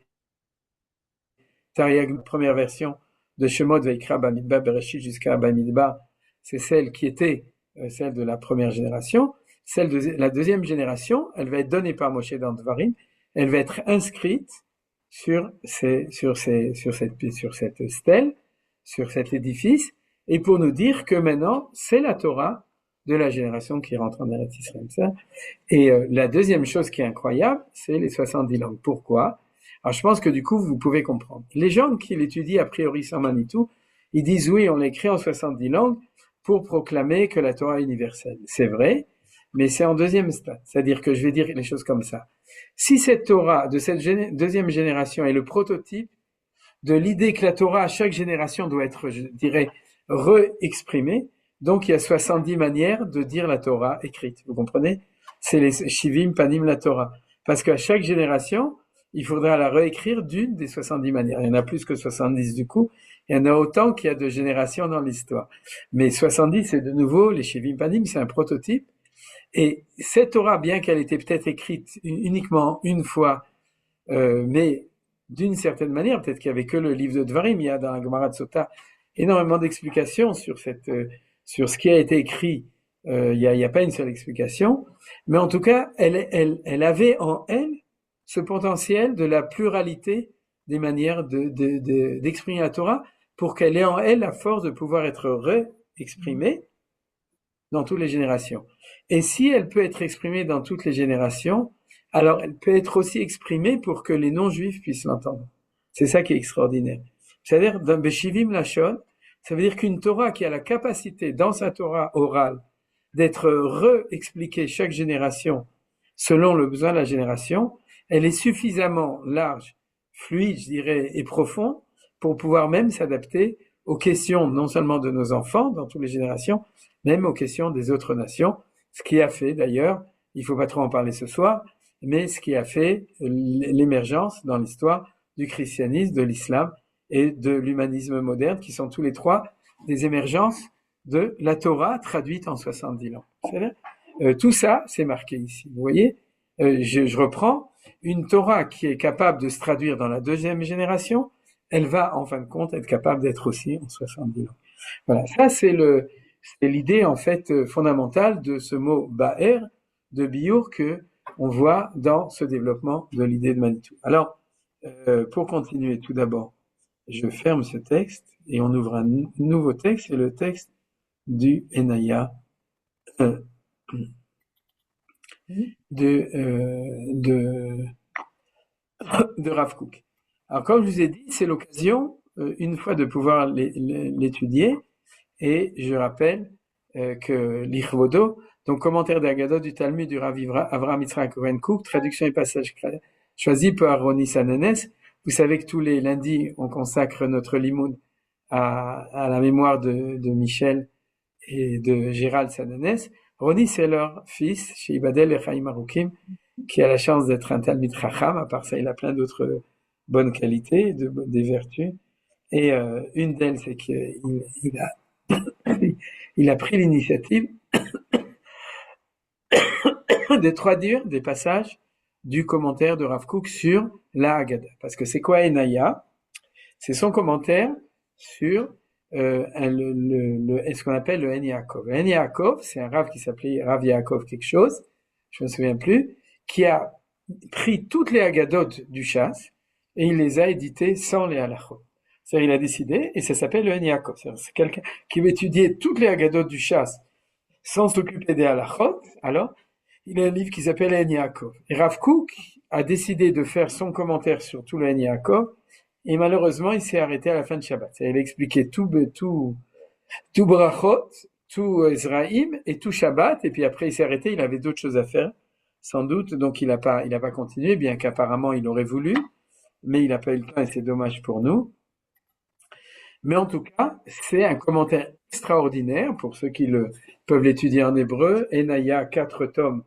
Tariag, première version de Shemot Veikra Bamidbar Bereshit jusqu'à Bamidbar, c'est celle qui était celle de la première génération. Celle de la deuxième génération, elle va être donnée par Moshe dans Dvarim, elle va être inscrite sur cette stèle, sur cet édifice, et pour nous dire que maintenant, c'est la Torah de la génération qui rentre en Eretz Israël. Et la deuxième chose qui est incroyable, c'est les 70 langues. Pourquoi? Alors je pense que du coup, vous pouvez comprendre. Les gens qui l'étudient a priori sans Manitou, ils disent oui, on l'écrit en 70 langues pour proclamer que la Torah est universelle. C'est vrai, mais c'est en deuxième stade. C'est-à-dire que je vais dire les choses comme ça. Si cette Torah de cette deuxième génération est le prototype de l'idée que la Torah à chaque génération doit être, je dirais, re-exprimée, donc il y a 70 manières de dire la Torah écrite. Vous comprenez? C'est les Shivim Panim la Torah. Parce qu'à chaque génération, il faudra la réécrire d'une des 70 manières. Il y en a plus que 70 du coup. Il y en a autant qu'il y a de générations dans l'histoire. Mais 70, c'est de nouveau, les Shivim Panim, c'est un prototype. Et cette Torah, bien qu'elle ait été peut-être écrite uniquement une fois, mais d'une certaine manière, peut-être qu'il n'y avait que le livre de Dvarim, il y a dans la Gemara de Sota énormément d'explications sur ce qui a été écrit. Il y a pas une seule explication. Mais en tout cas, elle avait en elle ce potentiel de la pluralité des manières d'exprimer la Torah pour qu'elle ait en elle la force de pouvoir être réexprimée dans toutes les générations. Et si elle peut être exprimée dans toutes les générations, alors elle peut être aussi exprimée pour que les non-juifs puissent l'entendre. C'est ça qui est extraordinaire. C'est-à-dire, dans Beshivim Lashon, ça veut dire qu'une Torah qui a la capacité, dans sa Torah orale, d'être re-expliquée chaque génération selon le besoin de la génération, elle est suffisamment large, fluide, je dirais, et profonde pour pouvoir même s'adapter aux questions non seulement de nos enfants dans toutes les générations, même aux questions des autres nations, ce qui a fait d'ailleurs, il ne faut pas trop en parler ce soir, mais ce qui a fait l'émergence dans l'histoire du christianisme, de l'islam et de l'humanisme moderne, qui sont tous les trois des émergences de la Torah traduite en 70 langues. C'est-à-dire, tout ça, c'est marqué ici. Vous voyez, je reprends, une Torah qui est capable de se traduire dans la deuxième génération, elle va en fin de compte être capable d'être aussi en 70 langues. Voilà, ça c'est l'idée en fait fondamentale de ce mot Ba'er, de Biur, que on voit dans ce développement de l'idée de Manitou. Alors, pour continuer, tout d'abord, je ferme ce texte et on ouvre un nouveau texte, c'est le texte du Enaya de Rav Kook. Alors, comme je vous ai dit, c'est l'occasion, une fois, de pouvoir l'étudier, et je rappelle que l'Ichvodo, donc commentaire d'Agadot du Talmud du Rav Avraham Yitzhak Cohen Kook, traduction et passage choisi par Roni Sananes. Vous savez que tous les lundis, on consacre notre limoud à la mémoire de Michel et de Gérald Sananes. Roni, c'est leur fils, chez Ibadel et Chaim Arukim, qui a la chance d'être un Talmid Chacham. À part ça, il a plein d'autres bonnes qualités, des vertus. Et une d'elles, c'est qu'il a pris l'initiative de traduire des passages du commentaire de Rav Kook sur la Haggadah. Parce que c'est quoi Enaya? C'est son commentaire sur ce qu'on appelle le En Yaakov. Le En Yaakov, c'est un Rav qui s'appelait Rav Yaakov quelque chose, je me souviens plus, qui a pris toutes les Haggadot du Shas et il les a éditées sans les halachot. C'est-à-dire, il a décidé, et ça s'appelle le En Yaakov. C'est quelqu'un qui va étudier toutes les Haggadot du Shas sans s'occuper des halachot. Alors, il a un livre qui s'appelle En Yaakov. Et Rav Kook a décidé de faire son commentaire sur tout le En Yaakov, et malheureusement, il s'est arrêté à la fin de Shabbat. Il a expliqué tout Brachot, tout Ezraïm et tout Shabbat, et puis après il s'est arrêté, il avait d'autres choses à faire, sans doute, donc il a pas continué, bien qu'apparemment il aurait voulu, mais il n'a pas eu le temps et c'est dommage pour nous. Mais en tout cas, c'est un commentaire extraordinaire pour ceux qui peuvent l'étudier en hébreu. Enaya, 4 tomes,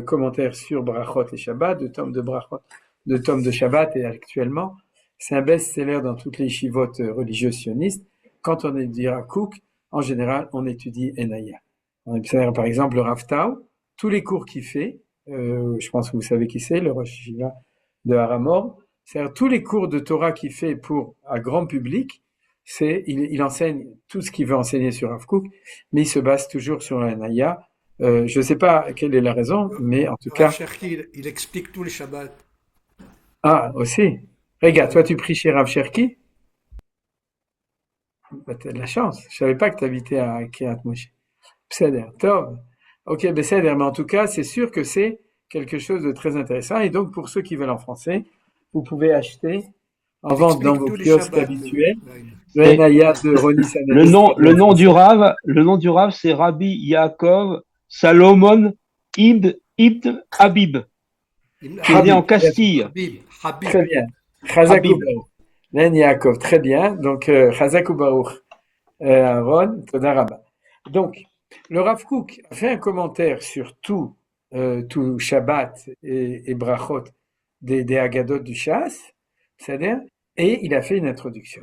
commentaires sur Brachot et Shabbat, 2 tomes de Brachot, 2 tomes de Shabbat, et actuellement, c'est un best-seller dans toutes les chivotes religieuses sionistes. Quand on étudie Rav Kook, en général, on étudie Enaya. On observe par exemple le Rav Tao, tous les cours qu'il fait, je pense que vous savez qui c'est, le Rosh Yeshiva de Haramor, c'est-à-dire tous les cours de Torah qu'il fait pour un grand public, il enseigne tout ce qu'il veut enseigner sur Rav Kook, mais il se base toujours sur Enaya. Je ne sais pas quelle est la raison, mais en tout cas... Il explique tous les Shabbats. Ah, aussi. Regarde, toi tu pries chez Rav Cherki? Bah, t'as de la chance. Je savais pas que tu habitais à Kiryat Moshe. Beseder, tov. Ok, Beseder, mais en tout cas, c'est sûr que c'est quelque chose de très intéressant. Et donc, pour ceux qui veulent en français, vous pouvez acheter en vente dans vos kiosques habituels le Enaya de Roni Sananes. Le nom du Rav, c'est Rabbi Yaakov Salomon Ibn Habib, qui est né en Castille. Habib. Très bien. Chazak Baruch. Len Yaakov, très bien. Donc, Chazak Baruch. Aaron, Toda Rabba. Donc, le Rav Kook a fait un commentaire sur tout Shabbat et Brachot des Haggadot du Shas, c'est-à-dire, et il a fait une introduction.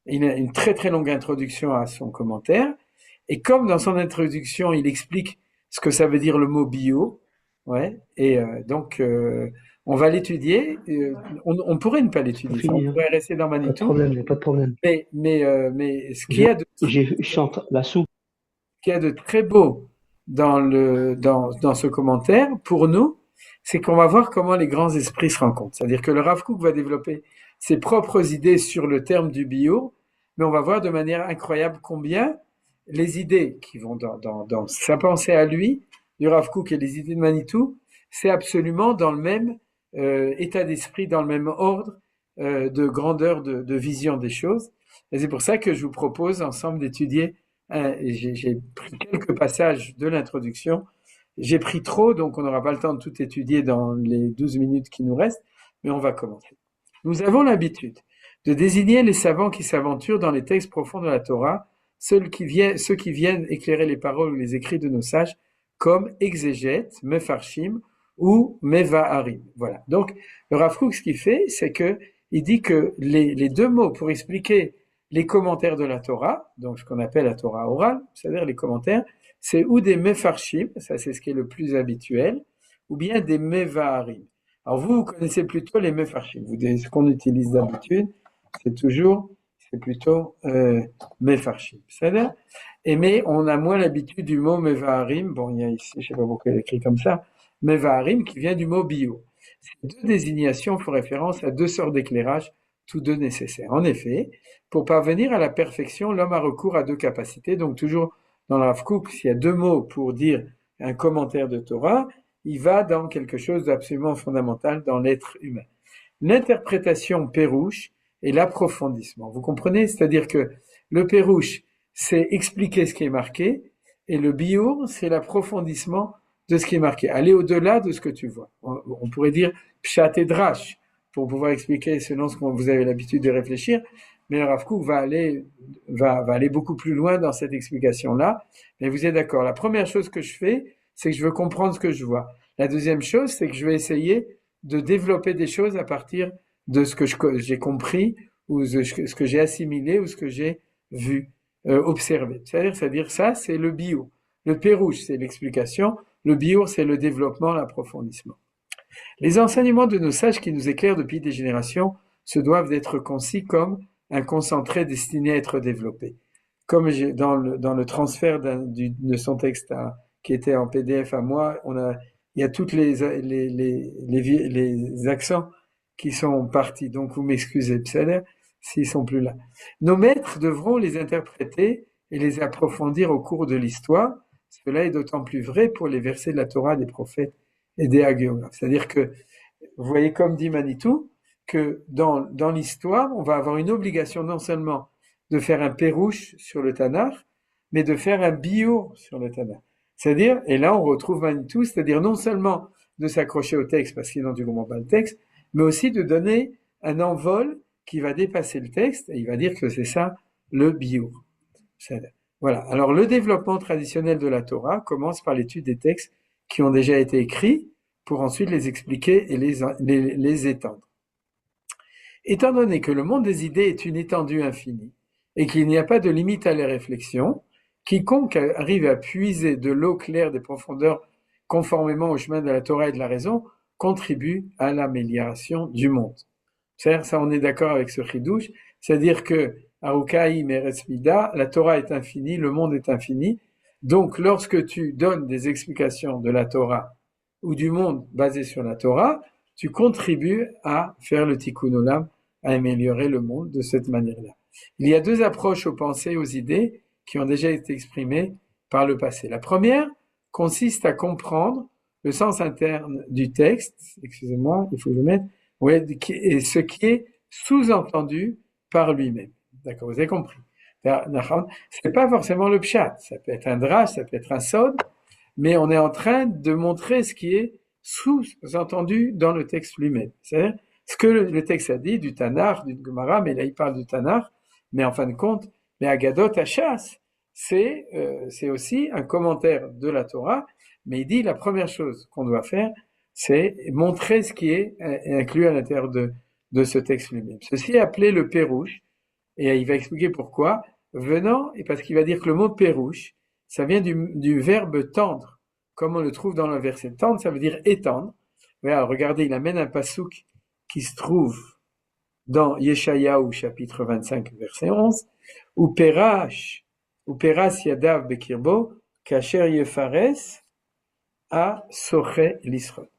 Il a une très très longue introduction à son commentaire, et comme dans son introduction, il explique ce que ça veut dire le mot bio, ouais, et donc on va l'étudier. On pourrait ne pas l'étudier, on pourrait rester dans Manitou. Pas de problème. Mais ce qu'il y a de Je chante la soupe. Ce qu'il y a de très beau dans ce commentaire, pour nous, c'est qu'on va voir comment les grands esprits se rencontrent. C'est-à-dire que le Rav Kook va développer ses propres idées sur le terme du bio, mais on va voir de manière incroyable combien les idées qui vont dans sa pensée à lui, du Rav Kook, et les idées de Manitou, c'est absolument dans le même état d'esprit, dans le même ordre de grandeur de vision des choses. Et c'est pour ça que je vous propose ensemble d'étudier. J'ai pris quelques passages de l'introduction. J'ai pris trop, donc on n'aura pas le temps de tout étudier dans les 12 minutes qui nous restent, mais on va commencer. Nous avons l'habitude de désigner les savants qui s'aventurent dans les textes profonds de la Torah, ceux qui viennent éclairer les paroles ou les écrits de nos sages, comme exégètes, mefarshim ou mevaharim. Voilà. Donc, le Rav Kook, ce qu'il fait, c'est que il dit que les deux mots pour expliquer les commentaires de la Torah, donc ce qu'on appelle la Torah orale, c'est-à-dire les commentaires, c'est ou des mefarshim, ça c'est ce qui est le plus habituel, ou bien des mevaharim. Alors vous connaissez plutôt les mefarshim. Ce qu'on utilise d'habitude, c'est plutôt mefarshim. C'est-à-dire, mais on a moins l'habitude du mot mevaharim. Bon, il y a ici, je sais pas pourquoi il est écrit comme ça, mevaharim qui vient du mot bio. Ces deux désignations font référence à deux sortes d'éclairage, tous deux nécessaires. En effet, pour parvenir à la perfection, l'homme a recours à deux capacités. Donc toujours dans le Rav Kook, s'il y a deux mots pour dire un commentaire de Torah, il va dans quelque chose d'absolument fondamental dans l'être humain. L'interprétation pérouche et l'approfondissement. Vous comprenez? C'est-à-dire que le pérouche, c'est expliquer ce qui est marqué, et le biour, c'est l'approfondissement de ce qui est marqué. Aller au-delà de ce que tu vois. On pourrait dire pshat et drash, pour pouvoir expliquer selon ce que vous avez l'habitude de réfléchir, mais le Rav Kook va aller beaucoup plus loin dans cette explication-là. Mais vous êtes d'accord. La première chose que je fais, c'est que je veux comprendre ce que je vois. La deuxième chose, c'est que je vais essayer de développer des choses à partir de ce que j'ai compris, ou ce que j'ai assimilé, ou ce que j'ai vu, observé. C'est-à-dire ça, c'est le bio. Le pérouche, c'est l'explication. Le bio, c'est le développement, l'approfondissement. Les enseignements de nos sages qui nous éclairent depuis des générations se doivent d'être concis comme un concentré destiné à être développé. Comme dans le transfert de son texte qui était en PDF à moi, il y a toutes les accents qui sont partis. Donc vous m'excusez, s'ils sont plus là. Nos maîtres devront les interpréter et les approfondir au cours de l'histoire. Cela est d'autant plus vrai pour les versets de la Torah des prophètes et des hagiographes. C'est-à-dire que, vous voyez, comme dit Manitou, que dans l'histoire, on va avoir une obligation non seulement de faire un pérouche sur le Tanakh, mais de faire un bio sur le Tanakh. C'est-à-dire, et là on retrouve Manitou, c'est-à-dire non seulement de s'accrocher au texte, parce qu'il tu comprends pas le texte, mais aussi de donner un envol qui va dépasser le texte, et il va dire que c'est ça le bio. Voilà. Alors le développement traditionnel de la Torah commence par l'étude des textes qui ont déjà été écrits, pour ensuite les expliquer et les étendre. Étant donné que le monde des idées est une étendue infinie, et qu'il n'y a pas de limite à les réflexions, quiconque arrive à puiser de l'eau claire des profondeurs conformément au chemin de la Torah et de la raison, contribue à l'amélioration du monde. C'est-à-dire, ça on est d'accord avec ce chidouche, c'est-à-dire que Arukai Meretz Mida, la Torah est infinie, le monde est infini, donc lorsque tu donnes des explications de la Torah ou du monde basé sur la Torah, tu contribues à faire le tikkun olam, à améliorer le monde de cette manière-là. Il y a deux approches aux pensées et aux idées qui ont déjà été exprimées par le passé. La première consiste à comprendre le sens interne du texte, excusez-moi, il faut que je mette, et ce qui est sous-entendu par lui-même. D'accord, vous avez compris. C'est pas forcément le pshat, ça peut être un drash, ça peut être un sod, mais on est en train de montrer ce qui est sous-entendu dans le texte lui-même. C'est-à-dire ce que le texte a dit du Tanakh, du Gemara, mais là il parle du Tanakh, mais en fin de compte, les Haggadot Hachas, c'est aussi un commentaire de la Torah, mais il dit la première chose qu'on doit faire, c'est montrer ce qui est inclus à l'intérieur de ce texte lui-même. Ceci est appelé le pérouche, et il va expliquer pourquoi, et parce qu'il va dire que le mot pérouche, ça vient du verbe tendre, comme on le trouve dans le verset. Tendre, ça veut dire étendre. Voilà, regardez, il amène un pasouk qui se trouve dans Yeshayahu, chapitre 25, verset 11, ou Peras Yadav Bekirbo, Kacher Yefares, a Soche l'Israël.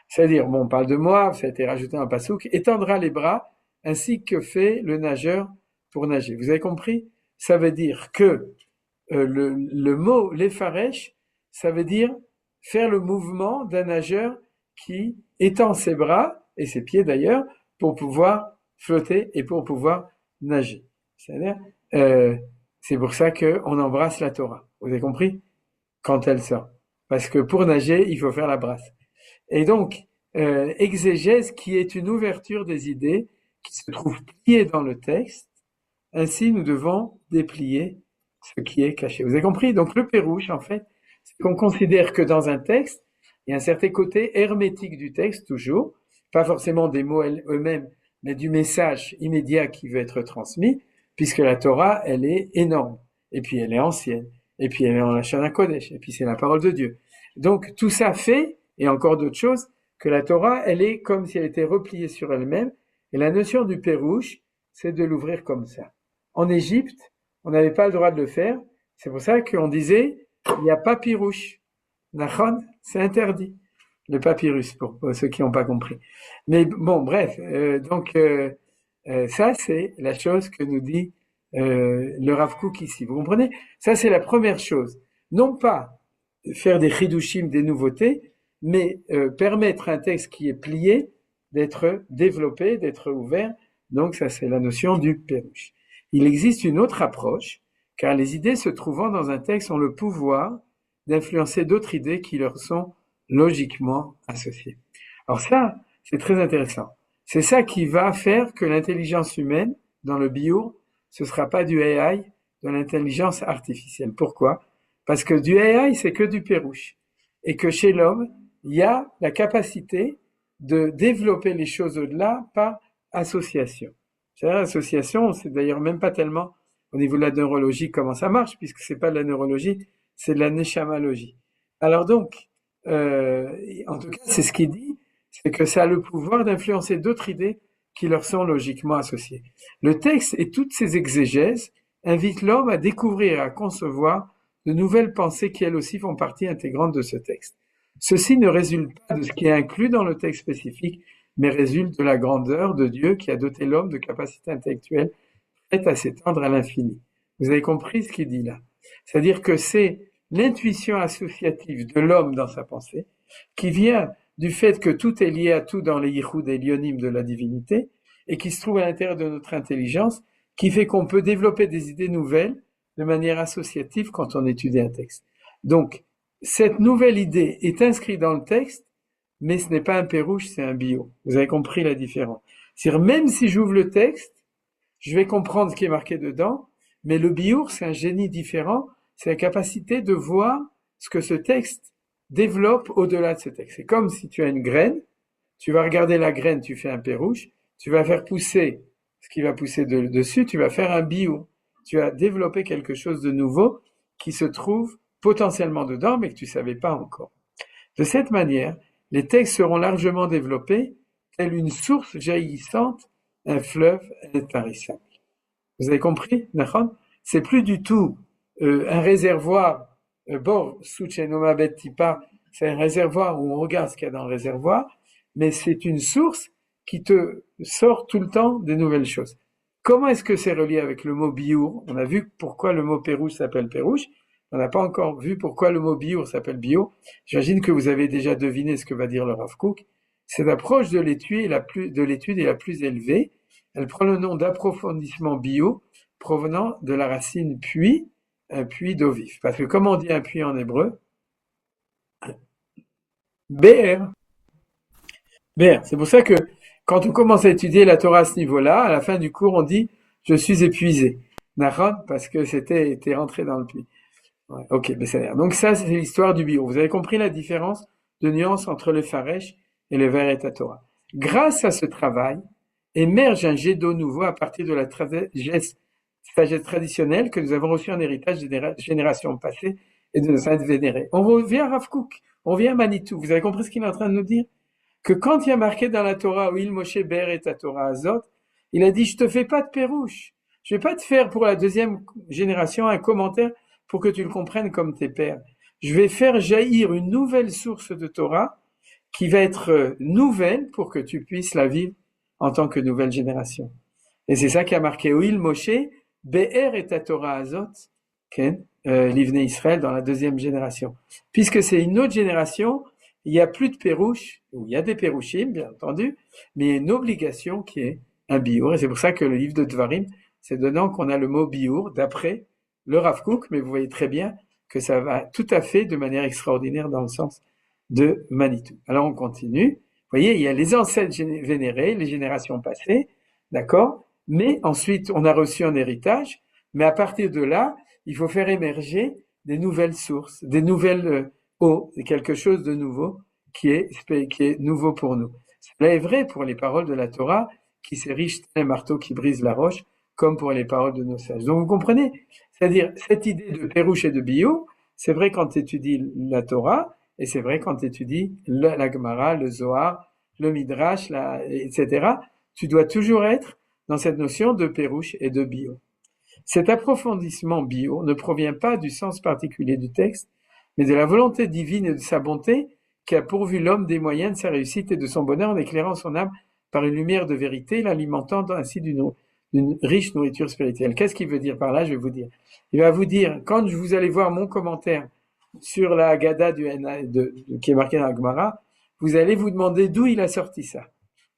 C'est-à-dire, on parle de Moab, ça a été rajouté dans un pasouk, étendra les bras, ainsi que fait le nageur pour nager. Vous avez compris? Ça veut dire que le mot lefaresh, ça veut dire faire le mouvement d'un nageur qui étend ses bras, et ses pieds d'ailleurs, pour pouvoir flotter et pour pouvoir nager. C'est-à-dire, c'est pour ça qu'on embrasse la Torah. Vous avez compris? Quand elle sort. Parce que pour nager, il faut faire la brasse. Et donc, exégèse qui est une ouverture des idées qui se trouve pliée dans le texte. Ainsi, nous devons déplier ce qui est caché. Vous avez compris? Donc, le pérouche, en fait, c'est qu'on considère que dans un texte, il y a un certain côté hermétique du texte, toujours, pas forcément des mots eux-mêmes, mais du message immédiat qui veut être transmis. puisque la Torah, elle est énorme, et puis elle est ancienne, et puis elle est en la Shana Kodesh, et puis c'est la parole de Dieu. Donc tout ça fait, et encore d'autres choses, que la Torah, elle est comme si elle était repliée sur elle-même, et la notion du Pérouche, c'est de l'ouvrir comme ça. En Égypte, on n'avait pas le droit de le faire, c'est pour ça qu'on disait, il n'y a pas Pirouche. Nachon, c'est interdit, le papyrus, pour ceux qui n'ont pas compris. Mais bon, bref, ça c'est la chose que nous dit le Rav Kook ici. Vous comprenez? Ça c'est la première chose. Non pas faire des chidushim, des nouveautés, mais permettre à un texte qui est plié d'être développé, d'être ouvert. Donc ça c'est la notion du pérouche. Il existe une autre approche, car les idées se trouvant dans un texte ont le pouvoir d'influencer d'autres idées qui leur sont logiquement associées. Alors ça, c'est très intéressant. C'est ça qui va faire que l'intelligence humaine, dans le biour, ce sera pas du AI, de l'intelligence artificielle. Pourquoi? Parce que du AI, c'est que du pérouche. Et que chez l'homme, il y a la capacité de développer les choses au-delà par association. C'est-à-dire, l'association, c'est d'ailleurs même pas tellement au niveau de la neurologie comment ça marche, puisque c'est pas de la neurologie, c'est de la neshamalogie. Alors donc, en tout cas, c'est ce qu'il dit, c'est que ça a le pouvoir d'influencer d'autres idées qui leur sont logiquement associées. Le texte et toutes ses exégèses invitent l'homme à découvrir et à concevoir de nouvelles pensées qui elles aussi font partie intégrante de ce texte. Ceci ne résulte pas de ce qui est inclus dans le texte spécifique, mais résulte de la grandeur de Dieu qui a doté l'homme de capacités intellectuelles prêtes à s'étendre à l'infini. Vous avez compris ce qu'il dit là? C'est-à-dire que c'est l'intuition associative de l'homme dans sa pensée, qui vient du fait que tout est lié à tout dans les yichud et lionim de la divinité, et qui se trouve à l'intérieur de notre intelligence, qui fait qu'on peut développer des idées nouvelles de manière associative quand on étudie un texte. Donc, cette nouvelle idée est inscrite dans le texte, mais ce n'est pas un pérouche, c'est un bio. Vous avez compris la différence. C'est-à-dire, même si j'ouvre le texte, je vais comprendre ce qui est marqué dedans, mais le biour, c'est un génie différent, c'est la capacité de voir ce que ce texte développe au-delà de ce texte. C'est comme si tu as une graine, tu vas regarder la graine, tu fais un pérouche, tu vas faire pousser ce qui va pousser dessus, tu vas faire un biour. Tu as développé quelque chose de nouveau qui se trouve potentiellement dedans, mais que tu ne savais pas encore. De cette manière, les textes seront largement développés, telle une source jaillissante, un fleuve intarissable. Vous avez compris, Nachon? C'est plus du tout un réservoir, bor souchenoma bet tipa, c'est un réservoir où on regarde ce qu'il y a dans le réservoir, mais c'est une source qui te sort tout le temps des nouvelles choses. Comment est-ce que c'est relié avec le mot biour? On a vu pourquoi le mot pérouche s'appelle pérouche. On n'a pas encore vu pourquoi le mot biour s'appelle bio. J'imagine que vous avez déjà deviné ce que va dire le Rav Kook. Cette approche de l'étude est la plus élevée. Elle prend le nom d'approfondissement bio, provenant de la racine puits, un puits d'eau vive. Parce que comment on dit un puits en hébreu? BR. BR. C'est pour ça que quand on commence à étudier la Torah à ce niveau-là, à la fin du cours, on dit « je suis épuisé ». Nachon, parce que t'es rentré dans le puits. Ouais, ok, mais c'est donc ça, c'est l'histoire du bio. Vous avez compris la différence de nuance entre le Faresh et le Veret Torah. Grâce à ce travail, émerge un jet d'eau nouveau à partir de la sagesse traditionnelle que nous avons reçue en héritage des générations passées et de nos saints vénérés. On revient à Rav Kook, on revient à Manitou. Vous avez compris ce qu'il est en train de nous dire? Que quand il y a marqué dans la Torah, où il Moshe Ber et ta Torah Azot, il a dit, je te fais pas de pérouche. Je vais pas te faire pour la deuxième génération un commentaire pour que tu le comprennes comme tes pères. Je vais faire jaillir une nouvelle source de Torah qui va être nouvelle pour que tu puisses la vivre en tant que nouvelle génération. Et c'est ça qui a marqué Oil Moshe, Be'er et ta Torah Azot, l'Ivnei Israël dans la deuxième génération. Puisque c'est une autre génération, il n'y a plus de pérouche, ou il y a des pérouchim, bien entendu, mais il y a une obligation qui est un biour. Et c'est pour ça que le livre de Dvarim, c'est dedans qu'on a le mot biour, d'après le Rav Kook, mais vous voyez très bien que ça va tout à fait de manière extraordinaire dans le sens de Manitou. Alors on continue. Vous voyez, il y a les ancêtres vénérés, les générations passées, d'accord? Mais ensuite, on a reçu un héritage, mais à partir de là, il faut faire émerger des nouvelles sources, des nouvelles eaux, quelque chose de nouveau qui est nouveau pour nous. Cela est vrai pour les paroles de la Torah qui s'érigent tel un marteau qui brise la roche, comme pour les paroles de nos sages. Donc vous comprenez, c'est-à-dire cette idée de Pérouche et de Bio, c'est vrai quand tu étudies la Torah, et c'est vrai quand tu étudies la Gemara, le Zohar, le Midrash, etc. Tu dois toujours être dans cette notion de Pérouche et de Bio. Cet approfondissement bio ne provient pas du sens particulier du texte, mais de la volonté divine et de sa bonté qui a pourvu l'homme des moyens de sa réussite et de son bonheur en éclairant son âme par une lumière de vérité, l'alimentant ainsi d'une riche nourriture spirituelle. Qu'est-ce qu'il veut dire par là? Je vais vous dire. Il va vous dire, quand vous allez voir mon commentaire sur la Haggadah qui est marquée dans la Gemara, vous allez vous demander d'où il a sorti ça.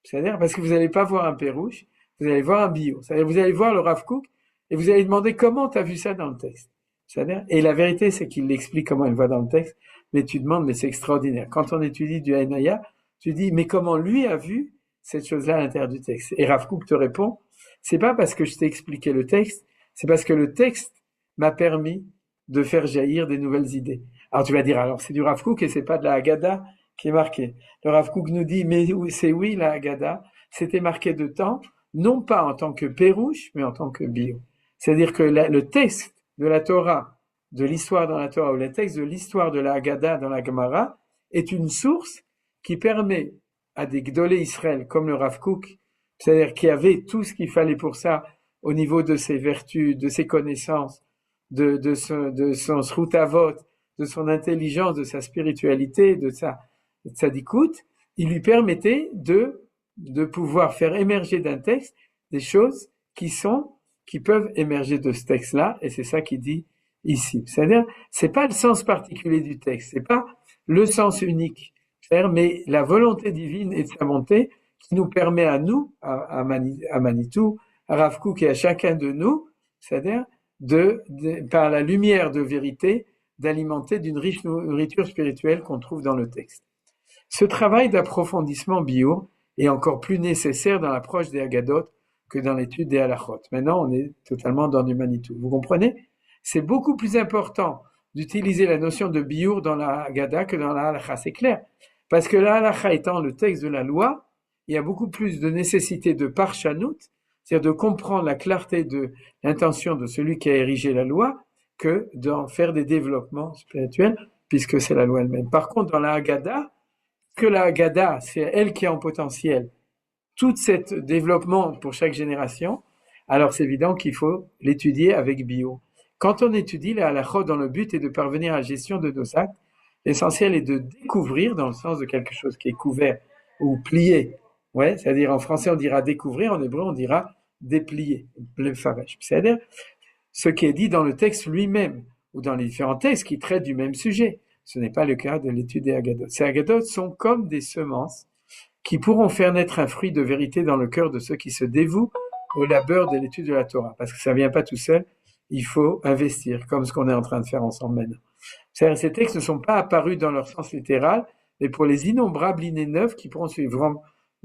C'est-à-dire parce que vous n'allez pas voir un Pérouche, vous allez voir un bio. C'est-à-dire vous allez voir le Rav Kook et vous allez demander comment tu as vu ça dans le texte. C'est-à-dire, et la vérité, c'est qu'il l'explique comment il va dans le texte, mais tu demandes, mais c'est extraordinaire. Quand on étudie du Hanaya, tu dis, mais comment lui a vu cette chose-là à l'intérieur du texte? Et Rav Kook te répond, c'est pas parce que je t'ai expliqué le texte, c'est parce que le texte m'a permis de faire jaillir des nouvelles idées. Alors tu vas dire, alors c'est du Rav Kook et c'est pas de la Haggadah qui est marquée. Le Rav Kook nous dit, mais c'est oui la Haggadah, c'était marqué de temps, non pas en tant que Pérouche, mais en tant que bio. C'est-à-dire que le texte de la Torah, de l'histoire dans la Torah, ou le texte de l'histoire de la Haggadah dans la Gemara, est une source qui permet à des Gdolé Israël, comme le Rav Kook, c'est-à-dire qui avait tout ce qu'il fallait pour ça, au niveau de ses vertus, de ses connaissances, de son srutavot, de son intelligence, de sa spiritualité, de sa dikout, il lui permettait de pouvoir faire émerger d'un texte des choses qui peuvent émerger de ce texte-là, et c'est ça qu'il dit ici. C'est-à-dire, c'est pas le sens particulier du texte, c'est pas le sens unique, c'est-à-dire, mais la volonté divine et de sa bonté qui nous permet à nous, à Manitou, à Rav Kook et à chacun de nous, c'est-à-dire, par la lumière de vérité, d'alimenter d'une riche nourriture spirituelle qu'on trouve dans le texte. Ce travail d'approfondissement bio est encore plus nécessaire dans l'approche des Haggadot que dans l'étude des halachot. Maintenant, on est totalement dans du Manitou. Vous comprenez? C'est beaucoup plus important d'utiliser la notion de biour dans la Haggadah que dans la halacha, c'est clair. Parce que la halacha étant le texte de la loi, il y a beaucoup plus de nécessité de parshanout, c'est-à-dire de comprendre la clarté de l'intention de celui qui a érigé la loi, que d'en faire des développements spirituels, puisque c'est la loi elle-même. Par contre, dans la Haggadah, que la Haggadah, c'est elle qui a en potentiel tout cet développement pour chaque génération, alors c'est évident qu'il faut l'étudier avec bio. Quand on étudie la halachot dans le but est de parvenir à la gestion de nos actes, l'essentiel est de découvrir, dans le sens de quelque chose qui est couvert ou plié. Ouais, c'est-à-dire en français on dira découvrir, en hébreu on dira déplier, c'est-à-dire ce qui est dit dans le texte lui-même, ou dans les différents textes qui traitent du même sujet. Ce n'est pas le cas de l'étude des Haggadot. Ces Haggadot sont comme des semences qui pourront faire naître un fruit de vérité dans le cœur de ceux qui se dévouent au labeur de l'étude de la Torah. Parce que ça ne vient pas tout seul, il faut investir, comme ce qu'on est en train de faire ensemble maintenant. C'est-à-dire, ces textes ne sont pas apparus dans leur sens littéral, mais pour les innombrables idées neuves qui pourront suivre.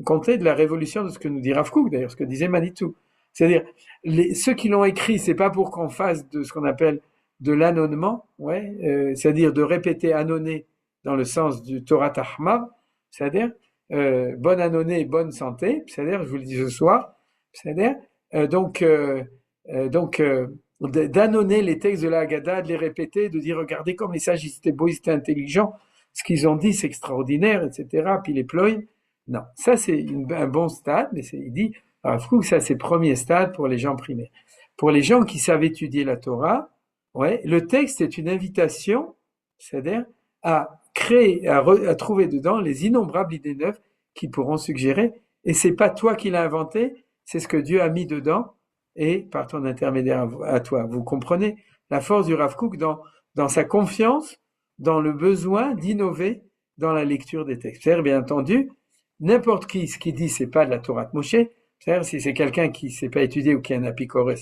Compter de la révolution de ce que nous dit Rav Kook, d'ailleurs, ce que disait Manitou. C'est-à-dire, ceux qui l'ont écrit, c'est pas pour qu'on fasse de ce qu'on appelle de l'annonnement, c'est-à-dire de répéter annonner dans le sens du Torah Tahmar, c'est-à-dire bonne annonée et bonne santé, c'est-à-dire, je vous le dis ce soir, c'est-à-dire, d'annonner les textes de la Haggadah, de les répéter, de dire, regardez comme les sages, ils étaient beaux, ils étaient intelligents, ce qu'ils ont dit, c'est extraordinaire, etc., puis les ploient. Non, ça c'est un bon stade, mais il dit, ça c'est le premier stade pour les gens primaires. Pour les gens qui savent étudier la Torah, le texte est une invitation, c'est-à-dire à créer, à trouver dedans les innombrables idées neuves qui pourront suggérer, et c'est pas toi qui l'as inventé, c'est ce que Dieu a mis dedans, et par ton intermédiaire à toi. Vous comprenez la force du Rav Kook dans sa confiance, dans le besoin d'innover dans la lecture des textes. C'est-à-dire, bien entendu, n'importe qui, ce qu'il dit, c'est pas de la Torah de Moshe. C'est-à-dire, si c'est quelqu'un qui sait pas étudier ou qui est un apicores,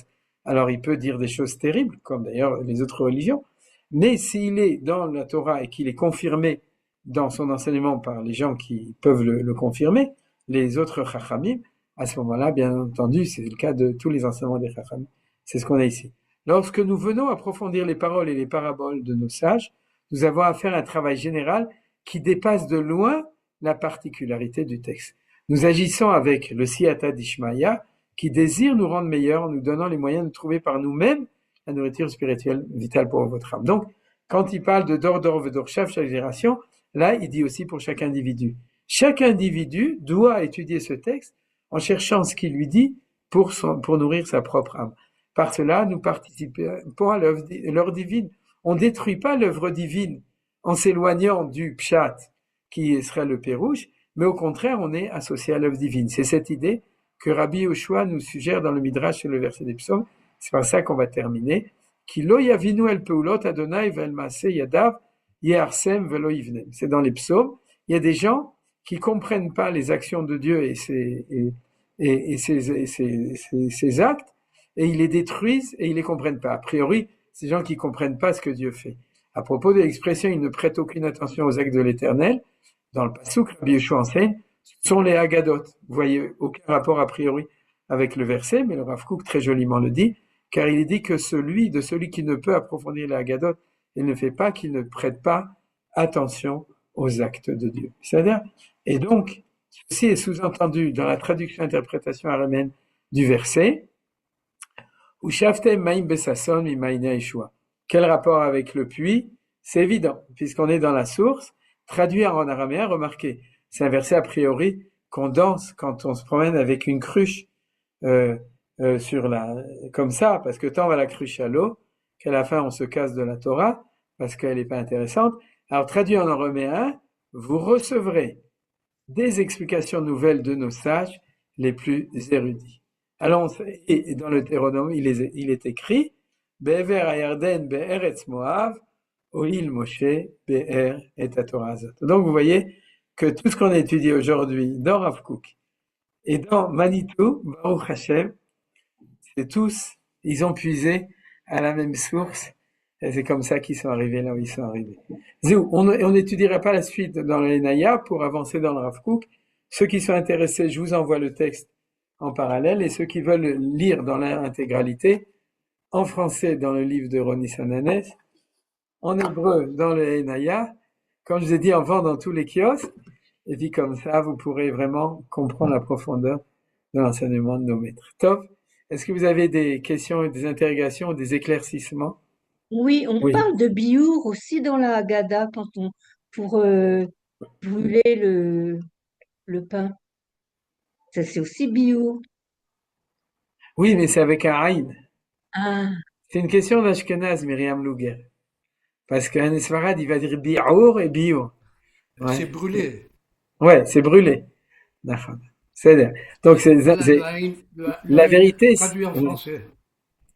alors il peut dire des choses terribles, comme d'ailleurs les autres religions. Mais s'il est dans la Torah et qu'il est confirmé dans son enseignement par les gens qui peuvent le confirmer, les autres chachamim, à ce moment-là, bien entendu, c'est le cas de tous les enseignements des chachamim. C'est ce qu'on a ici. Lorsque nous venons approfondir les paroles et les paraboles de nos sages, nous avons à faire un travail général qui dépasse de loin la particularité du texte. Nous agissons avec le siyata d'Ishmaïa, qui désire nous rendre meilleurs en nous donnant les moyens de trouver par nous-mêmes la nourriture spirituelle vitale pour votre âme. Donc, quand il parle de Dor Vedorchav, chaque génération, là, il dit aussi pour chaque individu. Chaque individu doit étudier ce texte en cherchant ce qu'il lui dit pour nourrir sa propre âme. Par cela, nous participons à l'œuvre divine. On ne détruit pas l'œuvre divine en s'éloignant du pshat, qui serait le pérouche, mais au contraire, on est associé à l'œuvre divine. C'est cette idée que Rabbi Yoshua nous suggère dans le Midrash sur le verset des psaumes. C'est par ça qu'on va terminer. Ki lo yavinu el peulot Adonai vel maase yadav yeharsem velo yivnem. C'est dans les psaumes. Il y a des gens qui comprennent pas les actions de Dieu et ses actes, et ils les détruisent et ils les comprennent pas. A priori, ces gens qui comprennent pas ce que Dieu fait. À propos de l'expression, ils ne prêtent aucune attention aux actes de l'Éternel. Dans le Passouk, Rabbi Yeshua enseigne, ce sont les Haggadot. Vous voyez, aucun rapport a priori avec le verset, mais le Rav Kook très joliment le dit, car il est dit que celui qui ne peut approfondir les Haggadot, il ne fait pas qu'il ne prête pas attention aux actes de Dieu. C'est-à-dire, et donc, ceci est sous-entendu dans la traduction-interprétation araméenne du verset, ou Shaftem Maim Besasson mi Maïna Yeshua. Quel rapport avec le puits? C'est évident, puisqu'on est dans la source. Traduire en araméen, remarquez, c'est un verset a priori qu'on danse quand on se promène avec une cruche comme ça, parce que tant on va la cruche à l'eau, qu'à la fin on se casse de la Torah, parce qu'elle n'est pas intéressante. Alors traduit en araméen, vous recevrez des explications nouvelles de nos sages les plus érudits. Alors, et dans le Deutéronome, il est écrit, Be'ever hayarden be'eretz Moav, Oil Moshe Be'er et Torah Azot. Donc vous voyez que tout ce qu'on a étudié aujourd'hui dans Rav Kook et dans Manitou, Baruch Hashem, c'est tous, ils ont puisé à la même source, et c'est comme ça qu'ils sont arrivés là où ils sont arrivés. On n'étudiera pas la suite dans le Naya pour avancer dans le Rav Kook. Ceux qui sont intéressés, je vous envoie le texte en parallèle, et ceux qui veulent lire dans l'intégralité, en français dans le livre de Roni Sananes, en hébreu dans le Enaya, comme je vous ai dit, en vend dans tous les kiosques, et puis comme ça, vous pourrez vraiment comprendre la profondeur de l'enseignement de nos maîtres. Top. Est-ce que vous avez des questions, des interrogations, des éclaircissements? Oui, on parle de biour aussi dans la Haggadah pour brûler le pain. Ça, c'est aussi biour. Oui, mais c'est avec un aïn. Ah. C'est une question d'Ashkenaz, Myriam Luger. Parce qu'un Esfarad, il va dire biour et biour. Ouais. C'est brûlé. Ouais, c'est brûlé. C'est donc la vérité. Traduit en français.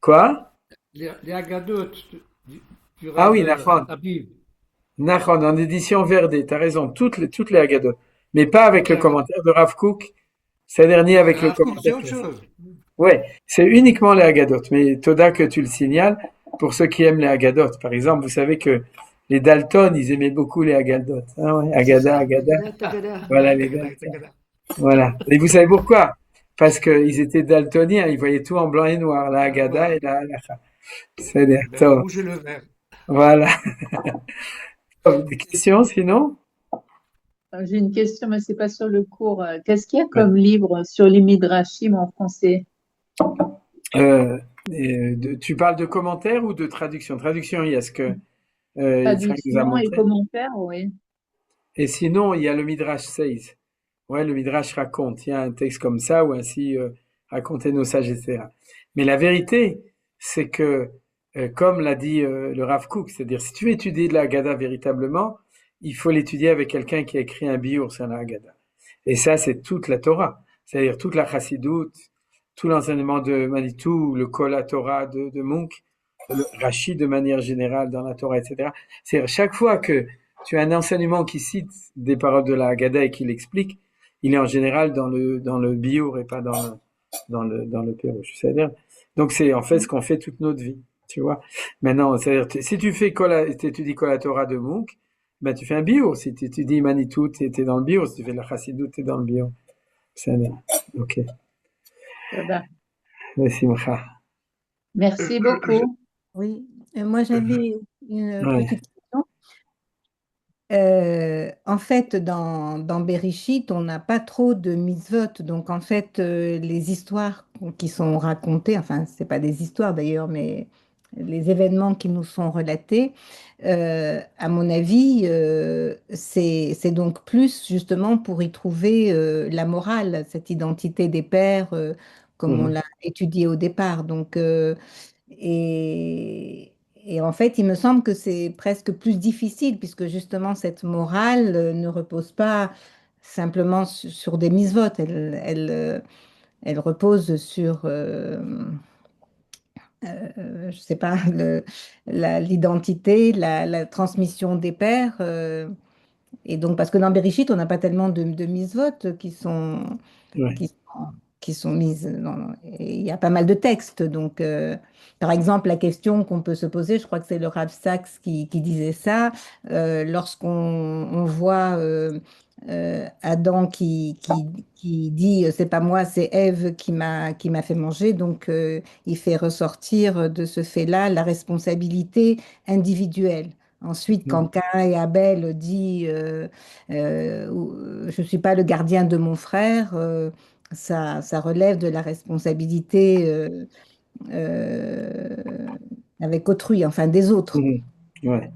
Quoi? Les Haggadot. Ah oui, Nachon, en édition Verdé, t'as raison, toutes les Haggadot. Mais pas avec le commentaire de Rav Kook. C'est-à-dire ni avec le commentaire. C'est autre chose. Ouais, c'est uniquement les Haggadot. Mais Toda que tu le signales, pour ceux qui aiment les Haggadot. Par exemple, vous savez que les Dalton, ils aimaient beaucoup les Haggadot. Ah ouais, Haggadah. Voilà les Dalton. Voilà. Et vous savez pourquoi? Parce qu'ils étaient daltoniens, ils voyaient tout en blanc et noir, la Haggadah et la Halacha. C'est-à-dire, le rouge et le vert. Voilà. Des questions sinon? J'ai une question, mais c'est pas sur le cours. Qu'est-ce qu'il y a comme livre sur les Midrashim en français? Tu parles de commentaires ou de traduction? Traduction, il y a ce que traduction et commentaires, oui. Et sinon, il y a le Midrash 16. Ouais, le Midrash raconte. Il y a un texte comme ça, ou ainsi raconter nos sages, etc. Mais la vérité, c'est que, comme l'a dit le Rav Kook, c'est-à-dire si tu veux étudier de la Haggadah véritablement, il faut l'étudier avec quelqu'un qui a écrit un biour sur la Haggadah. Et ça, c'est toute la Torah. C'est-à-dire toute la Chassidoute, tout l'enseignement de Manitou, le Kol Torah de Munk, le Rashi de manière générale dans la Torah, etc. C'est-à-dire chaque fois que tu as un enseignement qui cite des paroles de la Haggadah et qui l'explique, il est en général dans le biour et pas dans le pérouche. C'est-à-dire, donc c'est en fait ce qu'on fait toute notre vie, tu vois. Maintenant, c'est-à-dire, si tu étudies Kol Torah de Munk, ben tu fais un biour. Si tu étudies Manitou, t'es dans le biour. Si tu fais la Chassidoute, t'es dans le biour. C'est-à-dire, ok. Merci beaucoup. Oui, moi j'avais une petite question. en fait, dans Bereshit, on n'a pas trop de mitzvot. Donc, en fait, les histoires qui sont racontées, enfin, c'est pas des histoires d'ailleurs, mais les événements qui nous sont relatés, à mon avis, c'est donc plus justement pour y trouver la morale, cette identité des pères, comme on Mhm. l'a étudié au départ. Donc, et en fait, il me semble que c'est presque plus difficile, puisque justement, cette morale ne repose pas simplement sur des mitzvot, elle repose sur, je sais pas, l'identité, la transmission des pères. Et donc, parce que dans Bereshit, on n'a pas tellement de mitzvot Ouais. qui, sont- qui sont mises. Et il y a pas mal de textes. Donc, par exemple, la question qu'on peut se poser, je crois que c'est le Rav Sachs qui disait ça, lorsqu'on on voit Adam qui dit c'est pas moi, c'est Ève qui m'a fait manger. Donc, il fait ressortir de ce fait-là la responsabilité individuelle. Ensuite, quand Mhm. Caïn et Abel dit je ne suis pas le gardien de mon frère, ça relève de la responsabilité euh, avec autrui, enfin des autres. Mhm. Ouais.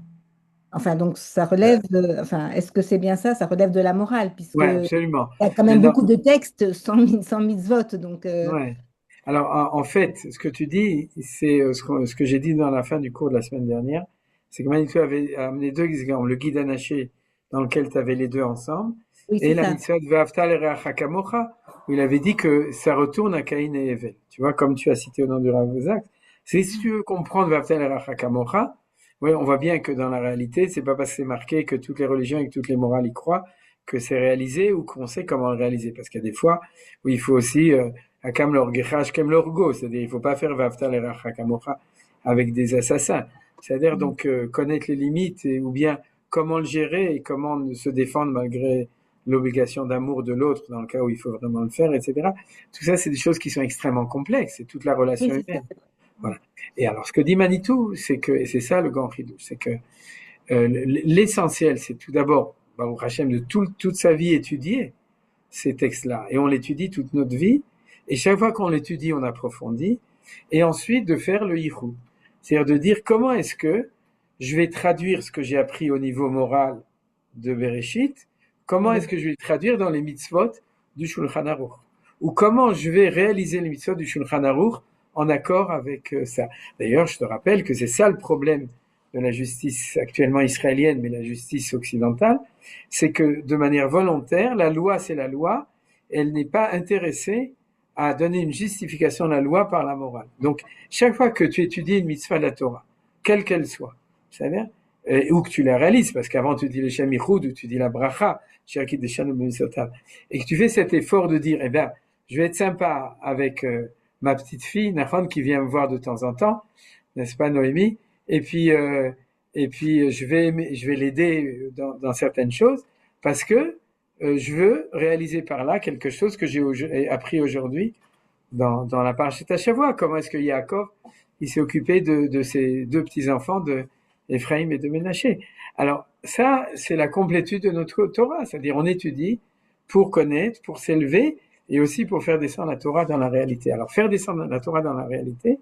Enfin, donc ça relève, enfin, est-ce que c'est bien ça? Ça relève de la morale, puisque Ouais, il absolument. y a quand même Maintenant, beaucoup de textes sans mitzvot. Donc, ouais. Alors, en fait, ce que tu dis, c'est ce que j'ai dit dans la fin du cours de la semaine dernière, c'est que Manitou avait amené deux exemples, le guide Anaché, dans lequel tu avais les deux ensemble, oui, c'est et la ça. mitzvah de Ve'afta l'ereacha kamocha, où il avait dit que ça retourne à Caïn et Ève. Tu vois, comme tu as cité au nom du Rav Zak. C'est si tu veux comprendre Ve'afta l'ereacha kamocha, ouais, on voit bien que dans la réalité, c'est pas parce que c'est marqué que toutes les religions et que toutes les morales y croient que c'est réalisé ou qu'on sait comment le réaliser. Parce qu'il y a des fois où il faut aussi Hakam l'orgecha, ashkem l'orgo, c'est-à-dire il faut pas faire Vafta l'eracha kamocha avec des assassins. C'est-à-dire donc connaître les limites ou bien comment le gérer et comment se défendre malgré l'obligation d'amour de l'autre dans le cas où il faut vraiment le faire, etc. Tout ça, c'est des choses qui sont extrêmement complexes. C'est toute la Oui, relation c'est ça. humaine. Voilà. Et alors, ce que dit Manitou, c'est que, et c'est ça le grand ridou, c'est que l'essentiel, c'est tout d'abord, Baruch Hashem, de toute sa vie étudiée, ces textes-là. Et on l'étudie toute notre vie. Et chaque fois qu'on l'étudie, on approfondit. Et ensuite, de faire le yichud. C'est-à-dire de dire comment est-ce que je vais traduire ce que j'ai appris au niveau moral de Bereshit, comment est-ce que je vais le traduire dans les mitzvot du Shulchan Aruch. Ou comment je vais réaliser les mitzvot du Shulchan Aruch en accord avec ça. D'ailleurs, je te rappelle que c'est ça le problème de la justice actuellement israélienne, mais la justice occidentale, c'est que de manière volontaire, la loi c'est la loi, elle n'est pas intéressée à donner une justification à la loi par la morale. Donc, chaque fois que tu étudies une mitzvah de la Torah, quelle qu'elle soit, c'est-à-dire, ou que tu la réalises, parce qu'avant tu dis le Shem Yichud, ou tu dis la Bracha, et que tu fais cet effort de dire, eh bien, je vais être sympa avec ma petite fille, Nahon, qui vient me voir de temps en temps, n'est-ce pas, Noémie? Et puis, je vais l'aider dans certaines choses parce que je veux réaliser par là quelque chose que j'ai appris aujourd'hui dans la parashat Shavua. Comment est-ce que Yaakov il s'est occupé de ses deux petits enfants de Ephraim et de Ménaché. Alors ça, c'est la complétude de notre Torah, c'est-à-dire on étudie pour connaître, pour s'élever et aussi pour faire descendre la Torah dans la réalité. Alors faire descendre la Torah dans la réalité,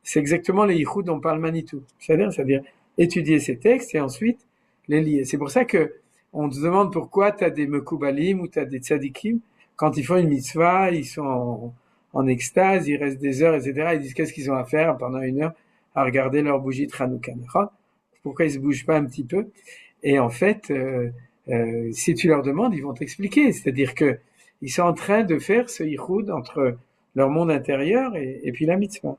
c'est exactement les yichud dont parle Manitou. C'est-à-dire étudier ces textes et ensuite les lier. C'est pour ça que on te demande pourquoi tu as des mekoubalim ou tu as des tzadikim. Quand ils font une mitzvah, ils sont en extase, ils restent des heures, etc. Ils disent qu'est-ce qu'ils ont à faire pendant une heure à regarder leur bougie de Hanouka. Pourquoi ils se bougent pas un petit peu? Et en fait, si tu leur demandes, ils vont t'expliquer. C'est-à-dire que ils sont en train de faire ce yichud entre leur monde intérieur et puis la mitzvah.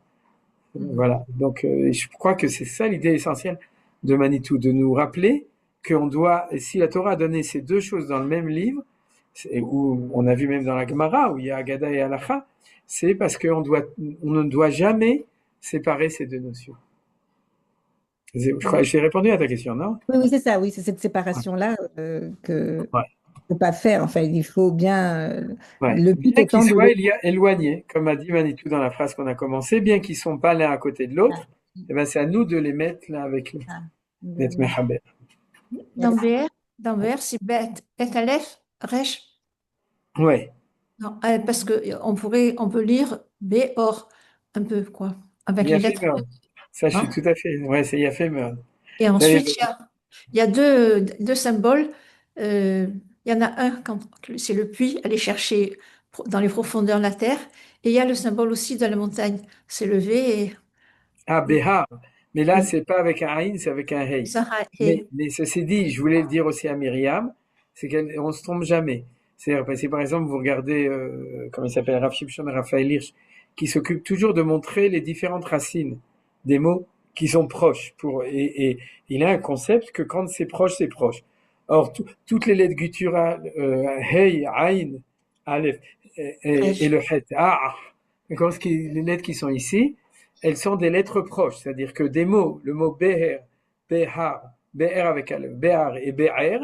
Voilà. Donc, je crois que c'est ça l'idée essentielle de Manitou, de nous rappeler qu'on doit, si la Torah a donné ces deux choses dans le même livre, où on a vu même dans la Gemara, où il y a Agada et Halacha, c'est parce on ne doit jamais séparer ces deux notions. Je crois que j'ai répondu à ta question, non? Oui, oui, c'est ça, oui, c'est cette séparation-là que Ouais. ne faut pas faire. Enfin, il faut bien. Ouais. Le but Bien qu'ils étant de. soient éloignés, comme a dit Manitou dans la phrase qu'on a commencé, bien qu'ils ne sont pas l'un à côté de l'autre, eh ben, c'est à nous de les mettre l'un avec l'autre. Ah, D'être mechaber. Dans merci. BR, Dans Be'er, c'est bête. Et Aleph, Resh. Ouais. Non, parce que on peut lire Béor un peu, quoi, avec les lettres. Yafémer. Ça, je suis Hein. tout à fait. Ouais, c'est Yafémer. Et Ça y est, ensuite, il y a deux symboles. Euh, il y en a un, c'est le puits, aller chercher dans les profondeurs de la terre. Et il y a le symbole aussi de la montagne, s'élever Ah, Behar. Mais là, oui, c'est pas avec un Aïn, c'est avec un Hey. Zahra, Mais ceci dit, je voulais le dire aussi à Myriam, c'est qu'on se trompe jamais. C'est-à-dire, parce que par exemple, vous regardez, comment il s'appelle, Rav Shimshon Raphaël Hirsch, qui s'occupe toujours de montrer les différentes racines des mots qui sont proches. Et il a un concept que quand c'est proche, c'est proche. Or, toutes les lettres gutturales, Hey, Aïn, Aleph, et Resh. le Het, les lettres qui sont ici, elles sont des lettres proches. C'est-à-dire que des mots, le mot Beher, Behar, BR avec Aleph, BR et BR,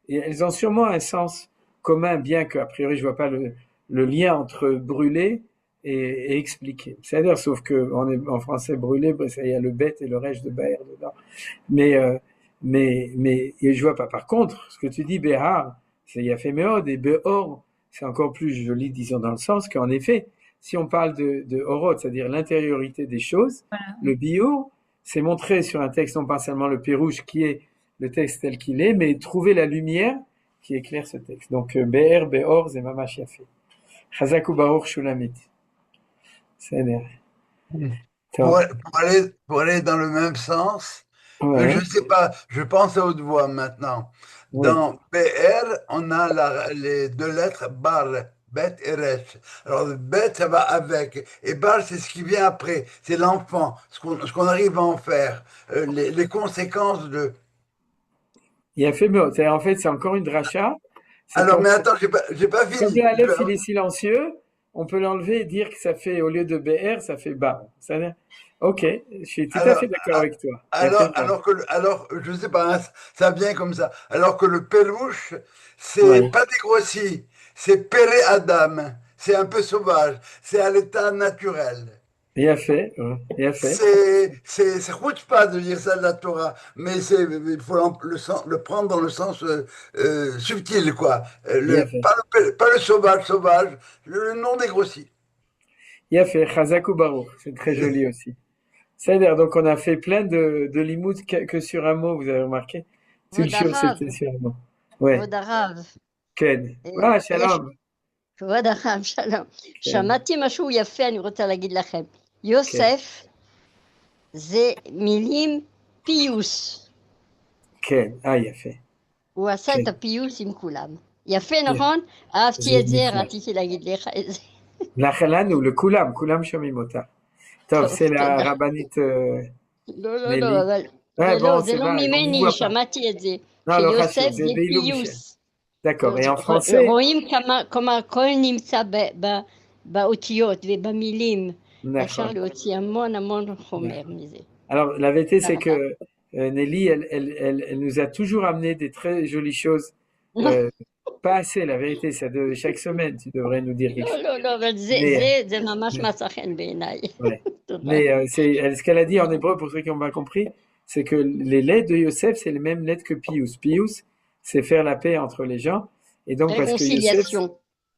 et elles ont sûrement un sens commun, bien qu'a priori je vois pas le lien entre brûler et expliquer. C'est-à-dire, sauf que en français brûler, il y a le bête et le rêche de BR dedans. Mais, et je vois pas. Par contre, ce que tu dis, Behar, c'est Yaféméod, et Behor, c'est encore plus joli, disons, dans le sens qu'en effet, si on parle de Horot, c'est-à-dire l'intériorité des choses, le bio, c'est montrer sur un texte non pas seulement le pérouge qui est le texte tel qu'il est, mais trouver la lumière qui éclaire ce texte. Donc, Be'er, Be'or, c'est Mamash Yafé. Chazak ou Baruch Shulamit. C'est bien. Top. Pour aller dans le même sens, je Ouais, ne sais pas, je pense à haute voix maintenant. oui. Dans PR, on a les deux lettres bar, bet et resh. Alors, bet, ça va avec. Et bar, c'est ce qui vient après. C'est l'enfant, ce qu'on arrive à en faire. Les conséquences de. Yafé Meod. En fait, c'est encore une dracha. C'est Alors, comme mais attends, j'ai pas Comme fini. le Aleph, il est silencieux, on peut l'enlever et dire que ça fait, au lieu de BR, ça fait BA. Ok, je suis tout à Alors, fait d'accord avec toi. Il y a alors, fait mal. alors que, alors, je sais pas, hein, ça vient comme ça. Alors que le peluche, c'est Oui, pas dégrossi, c'est péré Adam, c'est un peu sauvage, c'est à l'état naturel. il a fait, il a fait, C'est pas de dire ça de la Torah, mais il faut le prendre dans le sens subtil, quoi. il a fait. Pas le sauvage, sauvage, le non dégrossi. Il a fait, Chazak ou Baruch, c'est très joli aussi. C'est-à-dire, donc on a fait plein de limoud que sur un mot, vous avez remarqué? Tout le כבוד shiur, הרב, c'était sur un mot. Ouais, כבוד הרב, Ken. אה, Ah, יש, shalom. כבוד הרב, שלום. Ken, שמעתי משהו יפה, אני רוצה להגיד לכם. Ken, יוסף זה מילים פיוס. Ken. Ah, il a fait. הוא עשה את Ken. הפיוס עם כולם. יפה, Il a- נכון? אהבתי C'est את זה, nifla. רציתי להגיד לך את זה. Nachalan ou le kulam shomimota. Top, טוב, c'est la תודה. rabbinite לא, Nelly. אבל Ouais, זה לא, bon, זה c'est לא vague, on n'y ממני, voit pas. שמעתי את זה. Non, le שיוסף Rachid, זה c'est Beilou Michel. פיוס. D'accord. Et en français, רואים כמה הכל נמצא באותיות ובמילים. אפשר d'accord. להוציא המון המון חומר D'accord. מזה. Alors, la vérité, תודה c'est רבה. que Nelly, elle nous a toujours amené des très jolies choses. Pas assez, la vérité, chaque semaine, tu devrais nous dire quelque chose. לא, אבל Mais, זה ממש mais, מצא חן בעיניי. ouais. תודה. Mais ce qu'elle a dit en hébreu, pour ceux qui n'ont pas compris, c'est que les lettres de Yosef, c'est les mêmes lettres que Pius. Pius, c'est faire la paix entre les gens. Et donc, parce que Yosef, Réconciliation.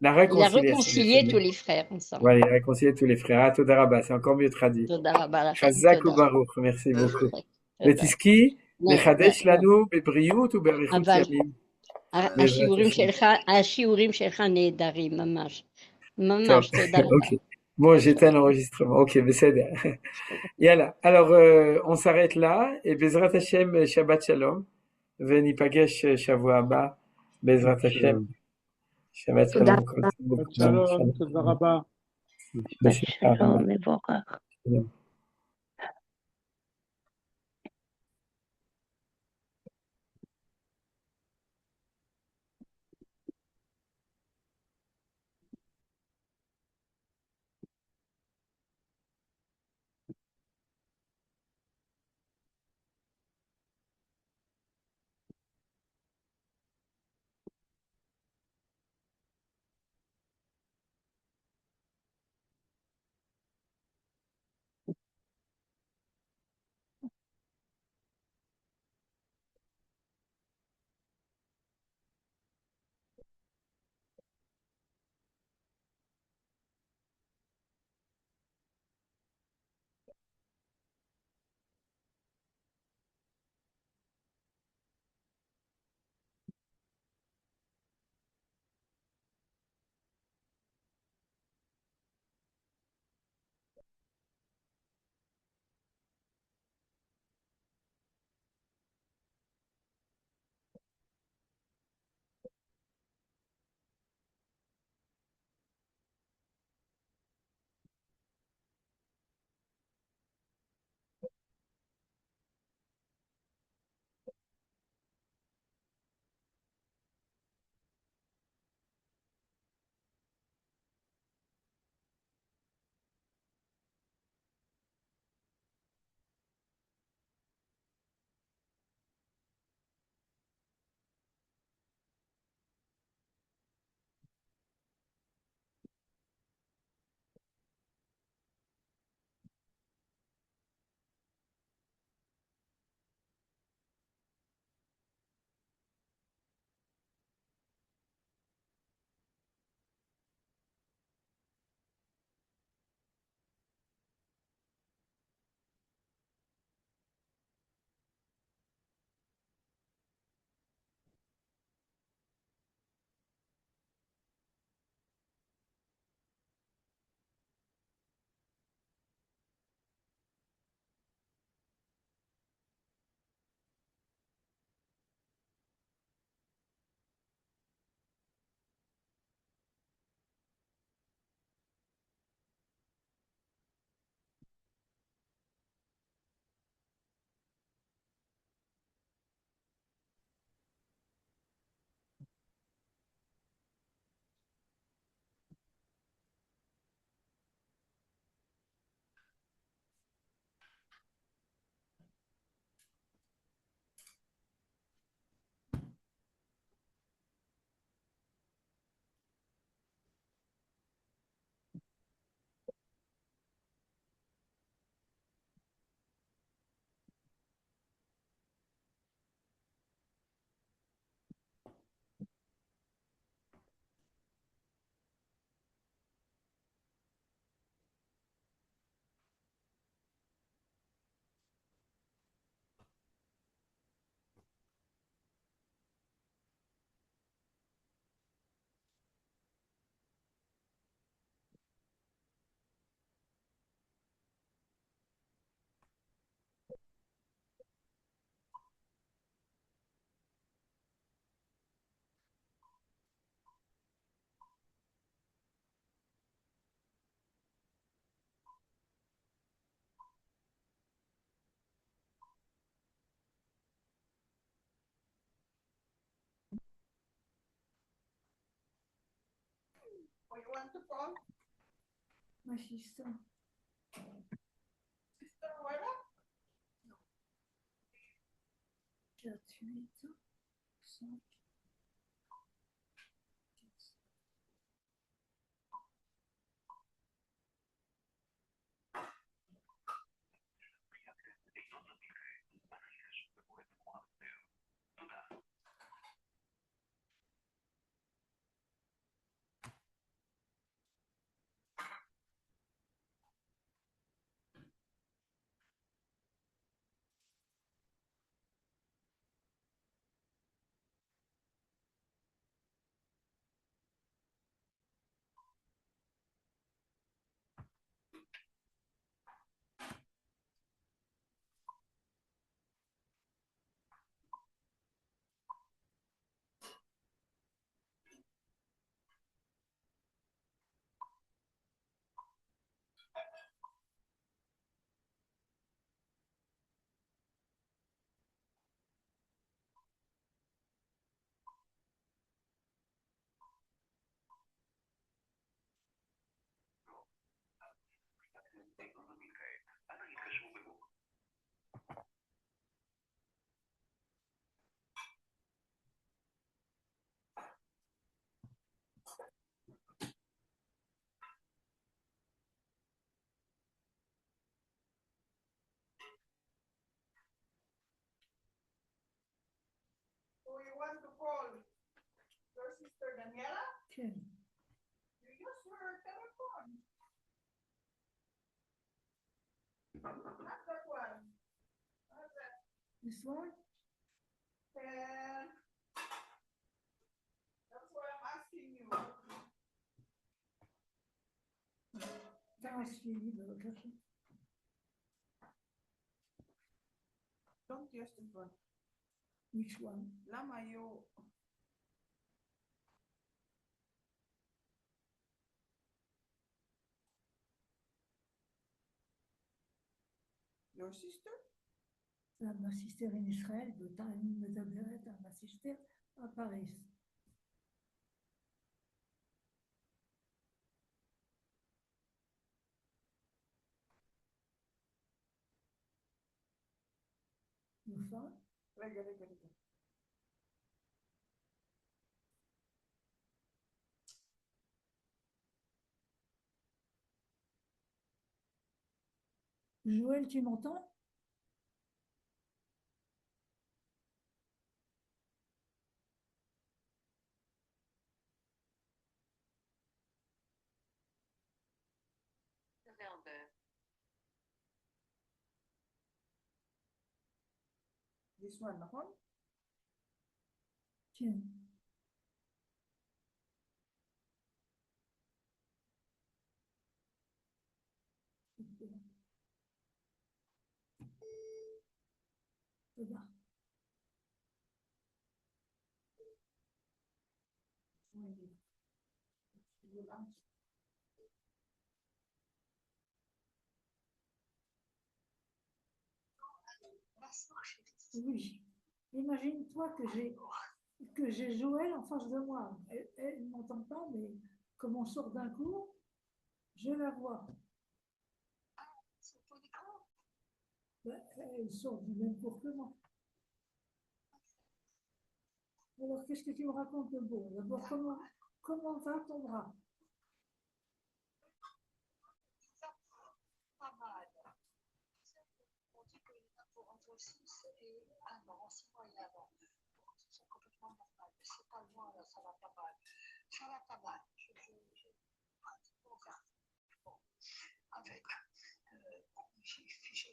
la Il a réconciliation, réconcilié tous les frères ensemble. voilà, il a réconcilié tous les frères. Ah, Toda Rabba, c'est encore mieux traduit. תודה רבה לכם. Chazak ou תודה. Baruch, merci beaucoup. תודה. Letiski, Mechadesh lanu bebriut ou berichut אבל yamim. השיעורים שלך נהדרים, ממש. Top. ממש, תודה רבה. Ok. Bon, j'éteins l'enregistrement. Ok, בסדר. Yalla. Alors, on s'arrête là. Et Bezrat Hashem, Shabbat Shalom. וניפגש שבוע הבא, בעזרת השם. שבת תודה שלום. כל טוב. שלום, תודה רבה. בשמחה רבה. שלום, מבורך. שלום. My sister. Gratuite. 5. Okay. This one? That's really good. Don't just the one. Which one? Lama yo. Your sister? Ma sister in Israël, באותה אני מדברת על ma sister à Paris. נכון? רגע. Joël, tu m'entends? This one, נכון? כן. תודה. Oui. Imagine-toi que j'ai Joël en face de moi. Elle ne m'entend pas, mais comme on sort d'un cours, je la vois. Ben, elle sort du même cours que moi. Alors, qu'est-ce que tu me racontes de beau? D'abord, comment va ton bras? Pas mal. On dit qu'il y en a pour entre 6 et 1 an, 6 mois et 1 an. C'est complètement normal. Mais c'est pas loin, là, ça va pas mal. Ça va pas mal. J'ai pratiquement bon, avec.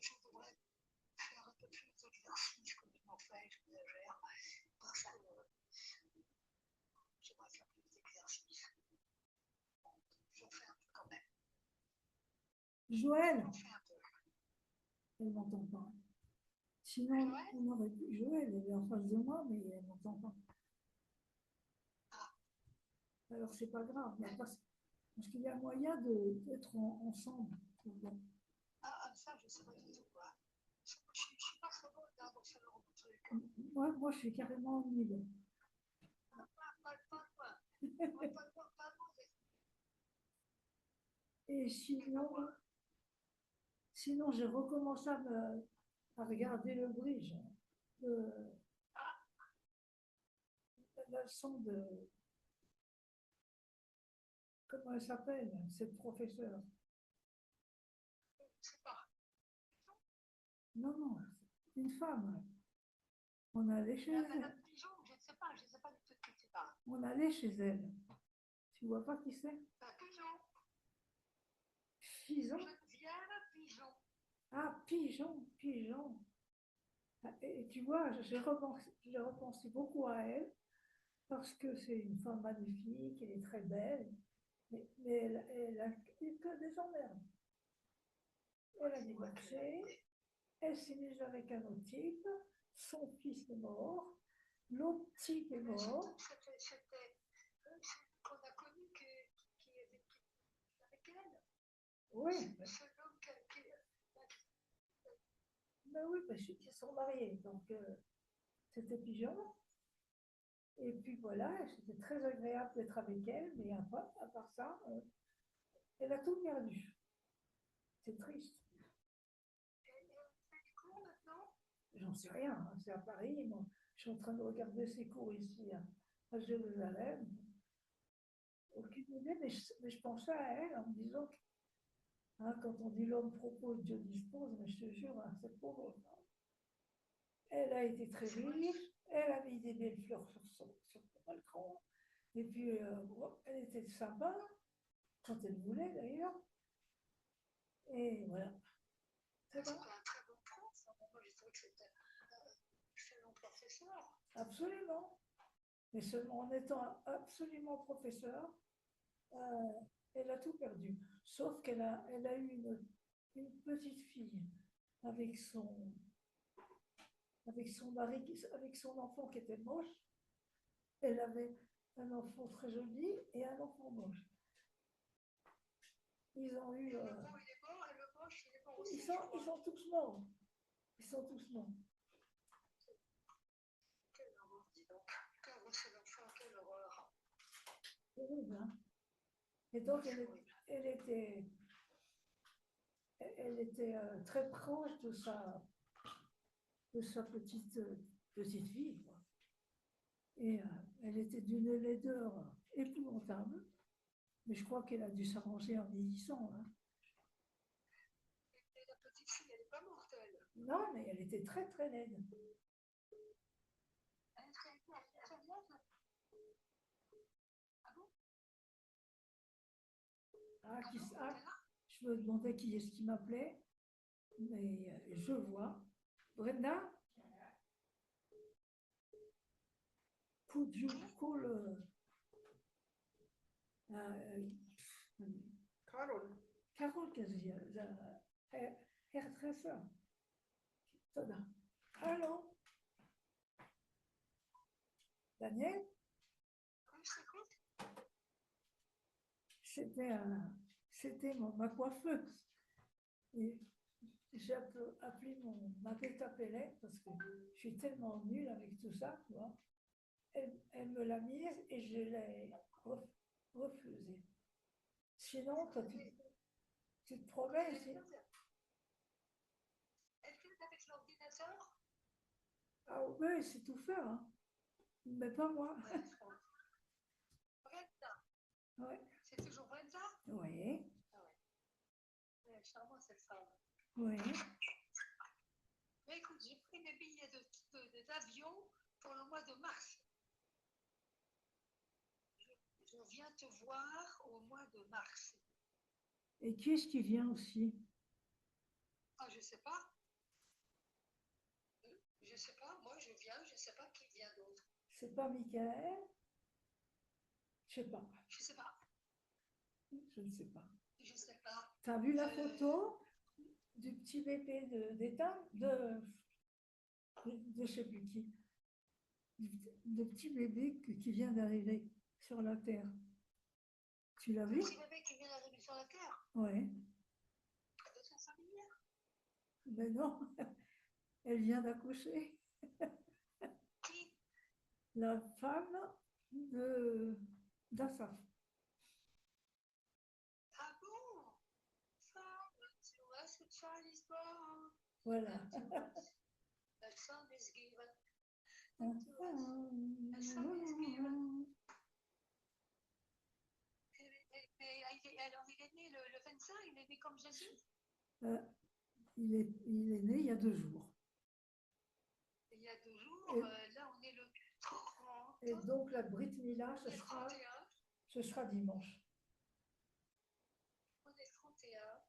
Je voudrais faire un peu plus d'exercice que je m'en fais, j'exagère. Parce que j'aimerais faire plus d'exercice. J'en fais un peu quand même. Joël, J'en fais un peu. elle ne m'entend pas. Sinon, on aurait pu. Joël, elle est en face de moi, mais elle ne m'entend pas. Alors, c'est pas grave. Parce qu'il y a moyen d'être ensemble. Ah, ça, je sais pas du tout, quoi. Je suis pas très bonne dans ce genre de truc. Moi, je suis carrément nulle. Pas loin. Pas loin. Et sinon j'ai recommencé à regarder le bridge, la leçon de, comment elle s'appelle, cette professeure. Non, non, une femme. On allait chez elle. Madame Pigeon, je ne sais pas du tout de qui tu parles. On allait chez elle. Tu vois pas qui c'est? Pigeon. Pigeon. Geneviève Pigeon. Ah, Pigeon. Et tu vois, j'ai repensé beaucoup à elle parce que c'est une femme magnifique, elle est très belle, mais elle a que des emmerdes. Elle a divorcé, elle s'est mise avec un autre type, son fils est mort, l'autre type est mort. C'était qu'on a connu qui était avec elle. Oui. Ce homme qui Ben oui, parce qu'ils sont mariés, donc c'était Pigeon. Et puis voilà, c'était très agréable d'être avec elle, mais à part ça, elle a tout perdu. C'est triste. J'en sais rien, hein, c'est à Paris. Moi, je suis en train de regarder ses cours ici à Jérusalem. Aucune idée, mais je pensais à elle en me disant que quand on dit l'homme propose, Dieu dispose, mais je te jure, cette pauvre femme, elle a été très riche, elle a mis des belles fleurs sur son balcon, et puis elle était sympa, quand elle voulait d'ailleurs, et voilà. C'est un très bon prof. Moi, j'ai trouvé que c'était un excellent professeur. Absolument. Mais seulement en étant absolument professeur, elle a tout perdu. Sauf qu'elle a eu une petite fille avec son mari, avec son enfant qui était moche. Elle avait un enfant très joli et un enfant moche. Ils ont eu. Le beau, il est mort et le moche, il est mort aussi. Ils sont tous morts. Ils sont tous morts. Quelle horreur, dis donc. Pauvre ces enfants, quelle horreur. C'est horrible, hein. Et donc, elle était très proche de sa petite fille, quoi. Et elle était d'une laideur épouvantable. Mais je crois qu'elle a dû s'arranger en vieillissant. Hein. Et la petite fille, elle n'est pas morte, elle. Non, mais elle était très, très laide. Elle est très laide. Ah bon? Je me demandais qui est-ce qui m'appelait, mais je vois. Brenda? Could you call Carol hairdresser. Allô? Daniel? C'était ma coiffeuse. Et j'ai appelé ma bête à Pellet parce que je suis tellement nulle avec tout ça, tu vois. Elle me l'a mise et je l'ai refusée. Sinon, toi, tu te promets. Elle fait avec l'ordinateur? Ah oui, c'est tout faire, hein. Mais pas moi. Brenda. Ouais. C'est toujours Brenda? Oui. Ah ouais. Elle est charmante, cette femme. Oui. Mais écoute, j'ai pris mes billets d'avion pour le mois de mars. Je viens te voir au mois de mars. Et qui est-ce qui vient aussi? Ah, je sais pas. Je sais pas. Moi, je viens. Je sais pas qui vient d'autre. C'est pas Michael? Je sais pas. Je sais pas. Je ne sais pas. Je sais pas. T'as vu la photo du petit bébé d'État de je sais plus qui, de petit bébé qui vient d'arriver sur la Terre. Tu l'as vu? Le petit bébé qui vient d'arriver sur la Terre? Oui. De son familière? Mais non, elle vient d'accoucher. Qui? La femme d'Assaf. Ah bon? Voilà. La somme is given. La somme is given. Alors, il est né le 25, il est né comme Jésus? Il est né il y a 2 jours. Il y a 2 jours, là on est le 30. Et donc la Brit Mila, ce sera dimanche. On est 31.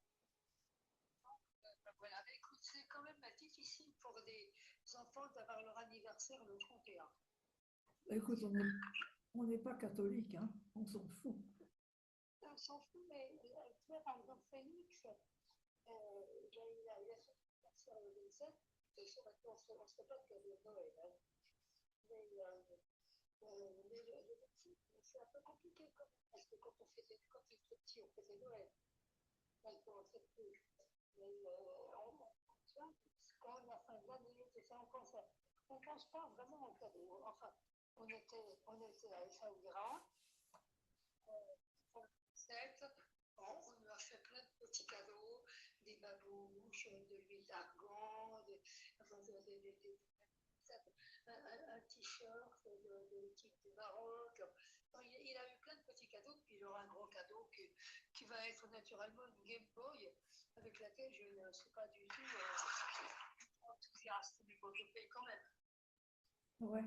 Donc, voilà, mais écoute, c'est quand même difficile pour des enfants d'avoir leur anniversaire le 31. Écoute, on n'est pas catholique, hein, on s'en fout. On s'en fout, mais tu vois, par exemple, Félix, il a son anniversaire le 27, c'est sûr, maintenant, on ne sait pas quel est Noël. Hein. Mais le 26, c'est un peu compliqué quand même, parce que quand il était petit, on faisait Noël. Maintenant, on ne sait plus. Mais tu vois, c'est quand même la fin de l'année, c'est ça, on ne pense pas vraiment en cadeau. Enfin, on était à Essaouira. On lui a fait plein de petits cadeaux, des babouches, de l'huile d'argan, un t-shirt de l'équipe du Maroc. Il a eu plein de petits cadeaux, puis il aura un gros cadeau qui va être naturellement une Game Boy, avec laquelle je ne suis pas du tout enthousiaste, mais bon, je paye quand même. Ouais.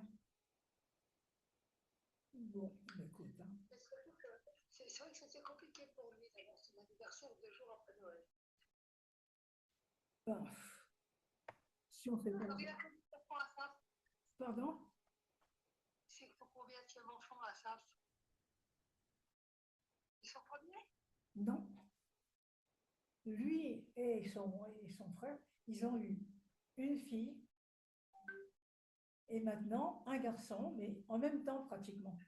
Bon, écoute. Hein. C'est vrai que c'était compliqué pour lui d'avoir son anniversaire 2 jours après Noël. Bah, si on fait pas. Alors, il a combien d'enfants à SAF? Pardon? C'est pour combien d'enfants à SAF? Ils sont premiers? Non. Lui et son frère, ils ont eu une fille et maintenant un garçon, mais en même temps pratiquement.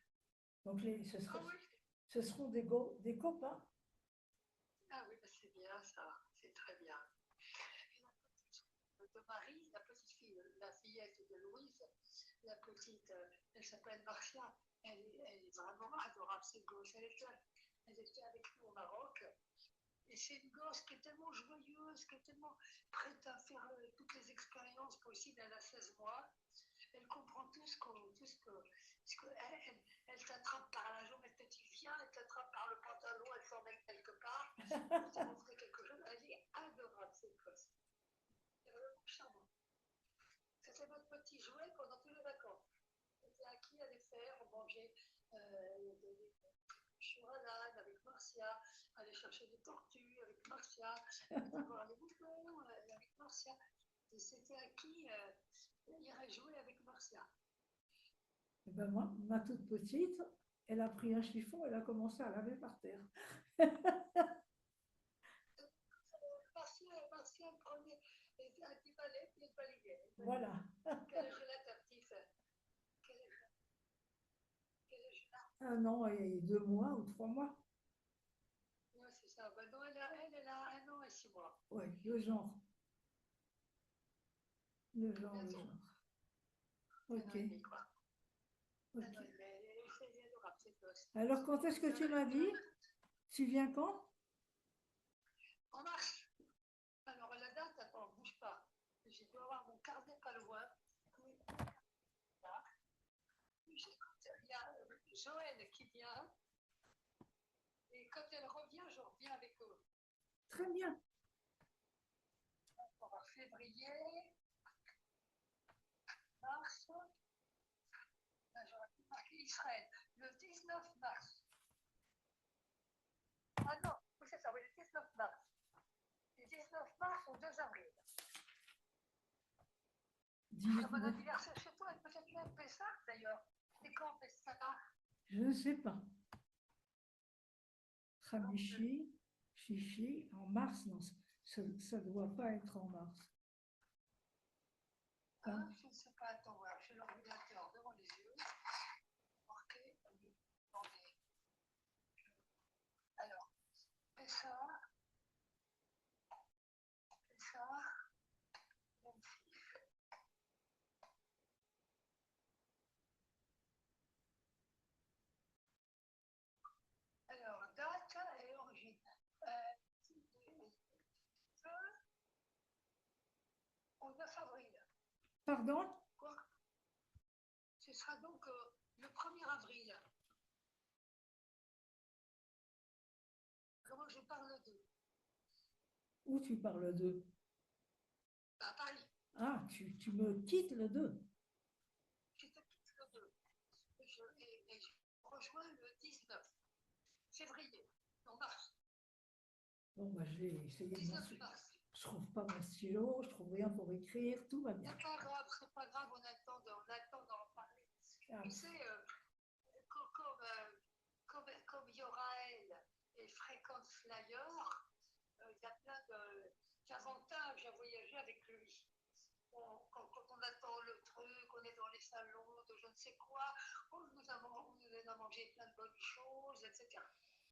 Donc ce seront des copains. Ah oui, bah c'est bien ça, c'est très bien. De Marie, la petite fille, la fillette de Louise, la petite, elle s'appelle Marcia, elle est vraiment adorable, cette gosse, elle était avec nous au Maroc. Et c'est une gosse qui est tellement joyeuse, qui est tellement prête à faire toutes les expériences possibles. Elle a 16 mois. Elle comprend tout ce elle t'attrape par la jambe, elle te dit viens, elle t'attrape par le pantalon, elle s'emmène quelque part. Elle te montre quelque chose. Elle est adorable, cette gosse. C'est vraiment charmant. C'était notre petit jouet pendant toutes les vacances. C'était acquis à les faire. On mangeait des churalanes avec Marcia, aller chercher des tortues avec Marcia, voir les moutons avec Marcia. Et c'était acquis, irait jouer avec Marcia. Et ben moi, ma toute petite, elle a pris un chiffon, elle a commencé à laver par terre. Marcia prenait un petit balai puis elle balayait. Voilà. Quel âge elle a ta petite? Quel âge elle a? 1 an et 2 mois ou 3 mois. Oui, c'est ça. Ben non, elle a 1 an et 6 mois. Oui, le genre. Le genre. Ok. Alors, quand est-ce que tu m'as dit? Tu viens quand? En mars. Alors, la date, attends, bouge pas. Je dois avoir mon carnet pas loin. Oui. Il y a Joël qui vient. Et quand elle revient, je reviens avec eux. Très bien. On va février, mars. J'aurais pu marquer Israël. Le 19 mars. Ah non, oui, c'est ça, oui, le 19 mars. Le 19 mars au 2 avril. Très bon anniversaire chez toi, et peut-être même Pessah d'ailleurs. C'est quand Pessah? Je ne sais pas. Khamishi, Chichi, en mars, non, ça ne doit pas être en mars. Hein? Je ne sais pas, attends, voilà, j'ai l'ordinateur devant les yeux. Marqué, attendez. Alors, Pessah, 26. Alors, date et origine. Pardon? Quoi? Ce sera donc le 1er avril. Comment je parle d'eux? Où tu parles d'eux? À Paris. Ah, tu me quittes le 2. Je te quitte le 2. Et je rejoins le 19 février. Non, mars. Bon, bah, je vais essayer de 19 mars. Je trouve pas mon stylo, je trouve rien pour écrire, tout va bien. C'est pas grave, on attend d'en parler. Ah. Tu sais, comme Yorael est fréquent flyer, il y a plein d'avantages à voyager avec lui. Quand on attend le truc, on est dans les salons de je ne sais quoi, on nous a mangé plein de bonnes choses, etc.